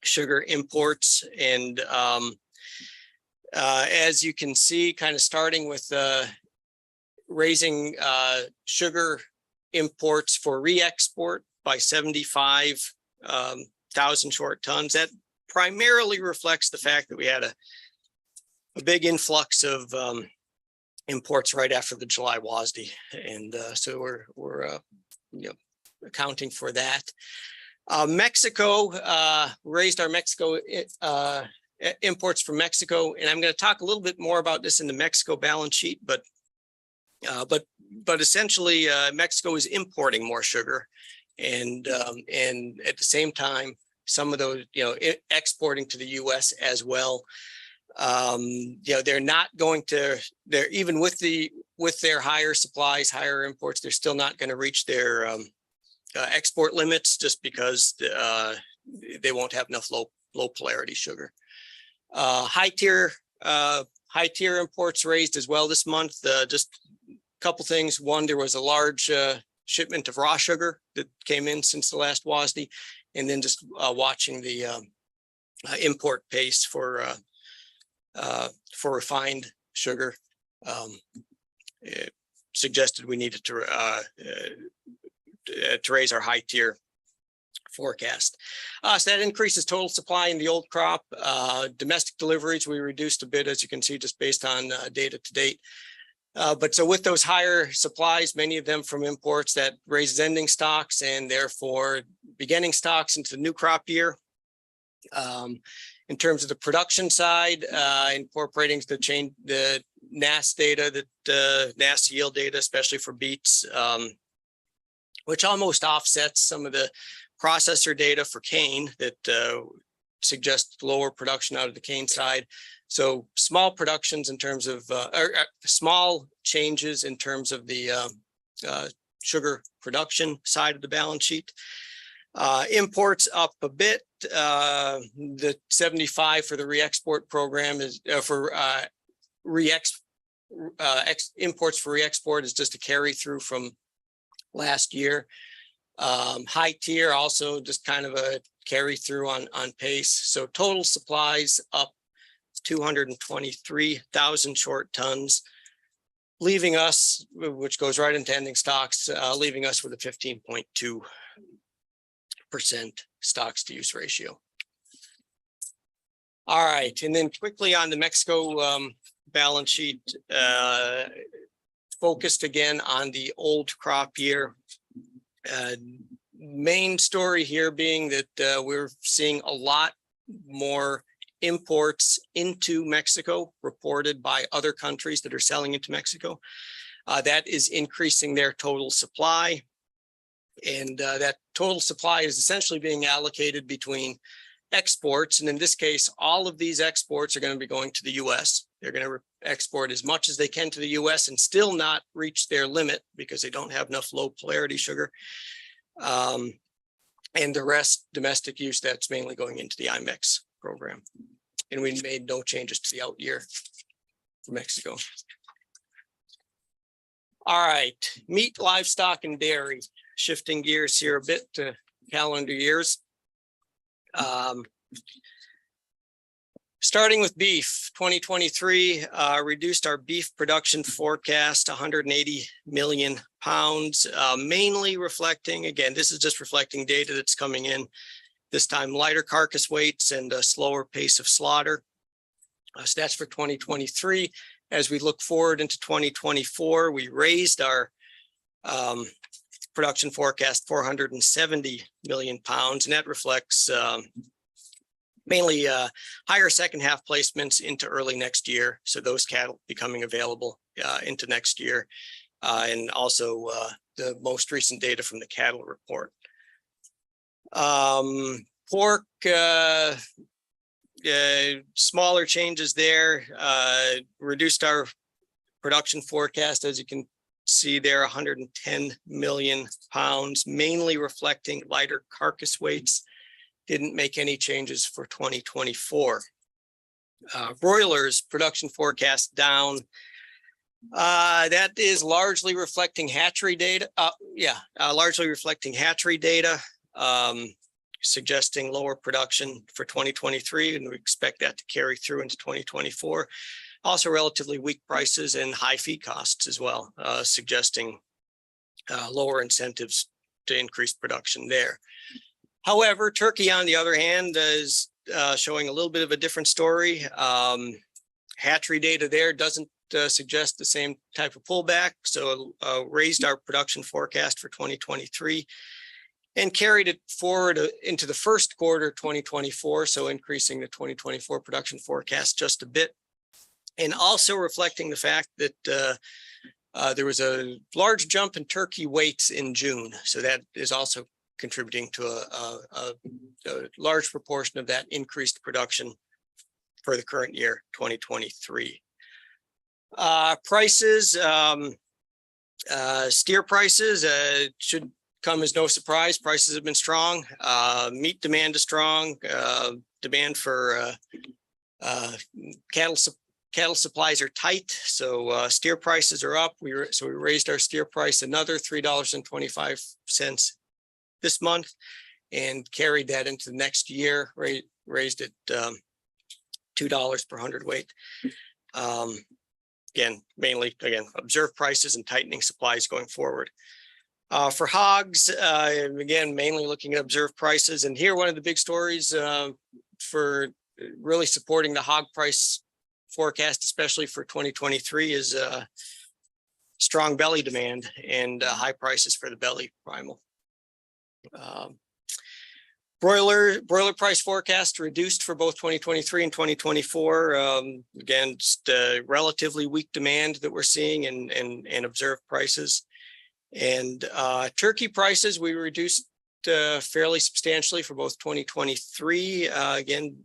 sugar imports. And as you can see, kind of starting with raising sugar imports for re-export by 75,000 short tons. That primarily reflects the fact that we had a big influx of imports right after the July WASDE, and so we're accounting for that. Mexico raised our Mexico imports from Mexico, and I'm going to talk a little bit more about this in the Mexico balance sheet, but essentially Mexico is importing more sugar, and at the same time some of those exporting to the US as well. They're not going to, even with their higher supplies, higher imports, they're still not going to reach their export limits, just because they won't have enough low polarity sugar. High tier imports raised as well this month. Just a couple things. One, there was a large shipment of raw sugar that came in since the last WASDE, and then just watching the import pace for refined sugar, it suggested we needed to raise our high tier forecast. So that increases total supply in the old crop. Domestic deliveries we reduced a bit, as you can see, just based on data to date. But so with those higher supplies, many of them from imports, that raises ending stocks and therefore beginning stocks into the new crop year. In terms of the production side, incorporating the NAS data, NAS yield data, especially for beets, which almost offsets some of the processor data for cane that suggests lower production out of the cane side. So small productions in terms of, small changes in terms of the sugar production side of the balance sheet. Imports up a bit. The 75 for the re-export program is for imports for re-export is just a carry through from last year. High tier also just kind of a carry through on pace. So total supplies up 223,000 short tons, leaving us, which goes right into ending stocks, leaving us with a 15.2% stocks to use ratio. All right, and then quickly on the Mexico balance sheet, focused again on the old crop year. Main story here being that we're seeing a lot more imports into Mexico reported by other countries that are selling into Mexico. That is increasing their total supply. And that total supply is essentially being allocated between exports. And in this case, all of these exports are going to be going to the US. They're going to export as much as they can to the US and still not reach their limit because they don't have enough low polarity sugar. And the rest domestic use, that's mainly going into the IMEX program. And we made no changes to the out year for Mexico. All right, meat, livestock, and dairy. Shifting gears here a bit to calendar years. Starting with beef, 2023 reduced our beef production forecast 180 million pounds, mainly reflecting, again, this is just reflecting data that's coming in, this time lighter carcass weights and a slower pace of slaughter. So that's for 2023. As we look forward into 2024, we raised our production forecast 470 million pounds, and that reflects mainly higher second half placements into early next year. So those cattle becoming available into next year. And also the most recent data from the cattle report. Pork, smaller changes there, reduced our production forecast, as you can see there, 110 million pounds, mainly reflecting lighter carcass weights. Didn't make any changes for 2024. Broilers production forecast down. That is largely reflecting hatchery data. Largely reflecting hatchery data, suggesting lower production for 2023, and we expect that to carry through into 2024. Also relatively weak prices and high feed costs as well, suggesting lower incentives to increase production there. However, turkey, on the other hand, is showing a little bit of a different story. Hatchery data there doesn't suggest the same type of pullback, so raised our production forecast for 2023 and carried it forward into the first quarter 2024, so increasing the 2024 production forecast just a bit, and also reflecting the fact that there was a large jump in turkey weights in June, so that is also contributing to a large proportion of that increased production for the current year, 2023. Prices, steer prices should come as no surprise. Prices have been strong. Meat demand is strong. Demand for cattle supplies are tight, so steer prices are up. We raised our steer price another $3.25 this month and carried that into the next year, raised it $2 per hundredweight. Again, mainly, observed prices and tightening supplies going forward. For hogs, again, mainly looking at observed prices. And here, one of the big stories for really supporting the hog price forecast, especially for 2023, is strong belly demand and high prices for the belly primal. Broiler price forecast reduced for both 2023 and 2024. Again, just relatively weak demand that we're seeing and observed prices. And turkey prices, we reduced fairly substantially for both 2023. Again,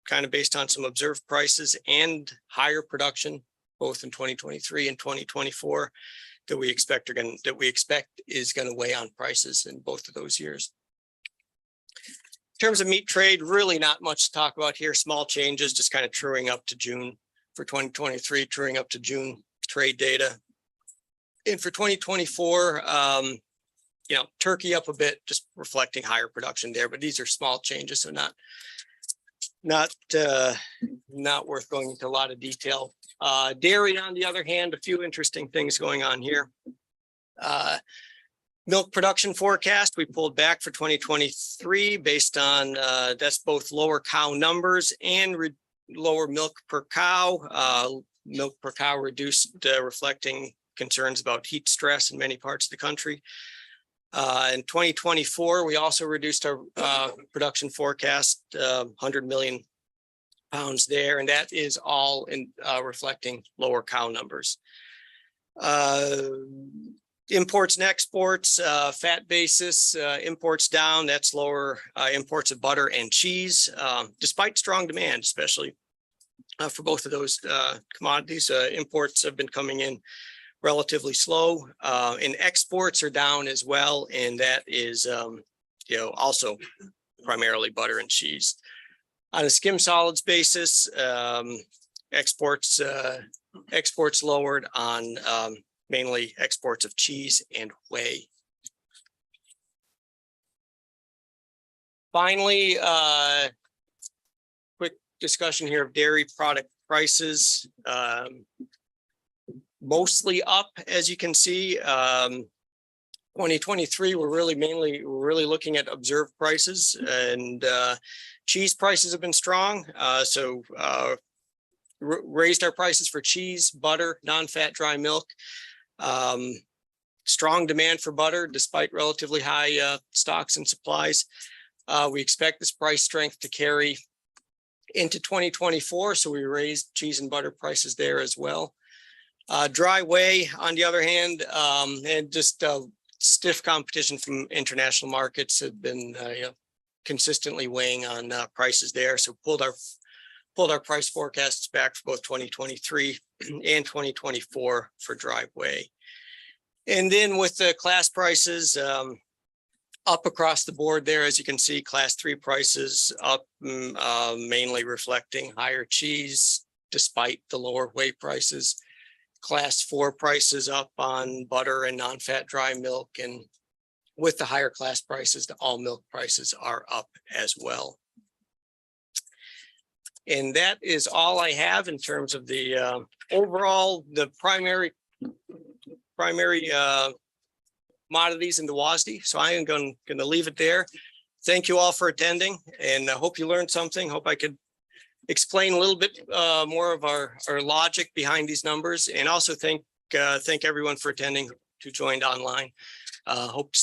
kind of based on some observed prices and higher production, both in 2023 and 2024, that we expect is going to weigh on prices in both of those years. In terms of meat trade, really not much to talk about here. Small changes, just kind of truing up to June for 2023, truing up to June trade data. And for 2024, turkey up a bit, just reflecting higher production there. But these are small changes, so not worth going into a lot of detail. Dairy, on the other hand, a few interesting things going on here. Milk production forecast, we pulled back for 2023 based on that's both lower cow numbers and lower milk per cow. Milk per cow reduced, reflecting concerns about heat stress in many parts of the country. In 2024, we also reduced our production forecast, 100 million pounds there, and that is all in reflecting lower cow numbers. Imports and exports, fat basis, imports down, that's lower imports of butter and cheese, despite strong demand, especially for both of those commodities. Imports have been coming in relatively slow, and exports are down as well, and that is also primarily butter and cheese. On a skim solids basis, exports lowered on mainly exports of cheese and whey. Finally, quick discussion here of dairy product prices. Mostly up, as you can see. 2023, we're really looking at observed prices, and cheese prices have been strong. So raised our prices for cheese, butter, non-fat dry milk. Strong demand for butter despite relatively high stocks and supplies. We expect this price strength to carry into 2024. So we raised cheese and butter prices there as well. Dry whey, on the other hand, and just stiff competition from international markets have been consistently weighing on prices there. So pulled our price forecasts back for both 2023 and 2024 for dry whey. And then with the class prices up across the board there, as you can see, class 3 prices up, mainly reflecting higher cheese despite the lower whey prices. Class 4 prices up on butter and non-fat dry milk, and with the higher class prices, the all milk prices are up as well. And that is all I have in terms of the overall, the primary commodities in the WASDE. So I am going to leave it there. Thank you all for attending, and I hope you learned something. Hope I could explain a little bit more of our logic behind these numbers, and also thank everyone for attending who joined online. Hope to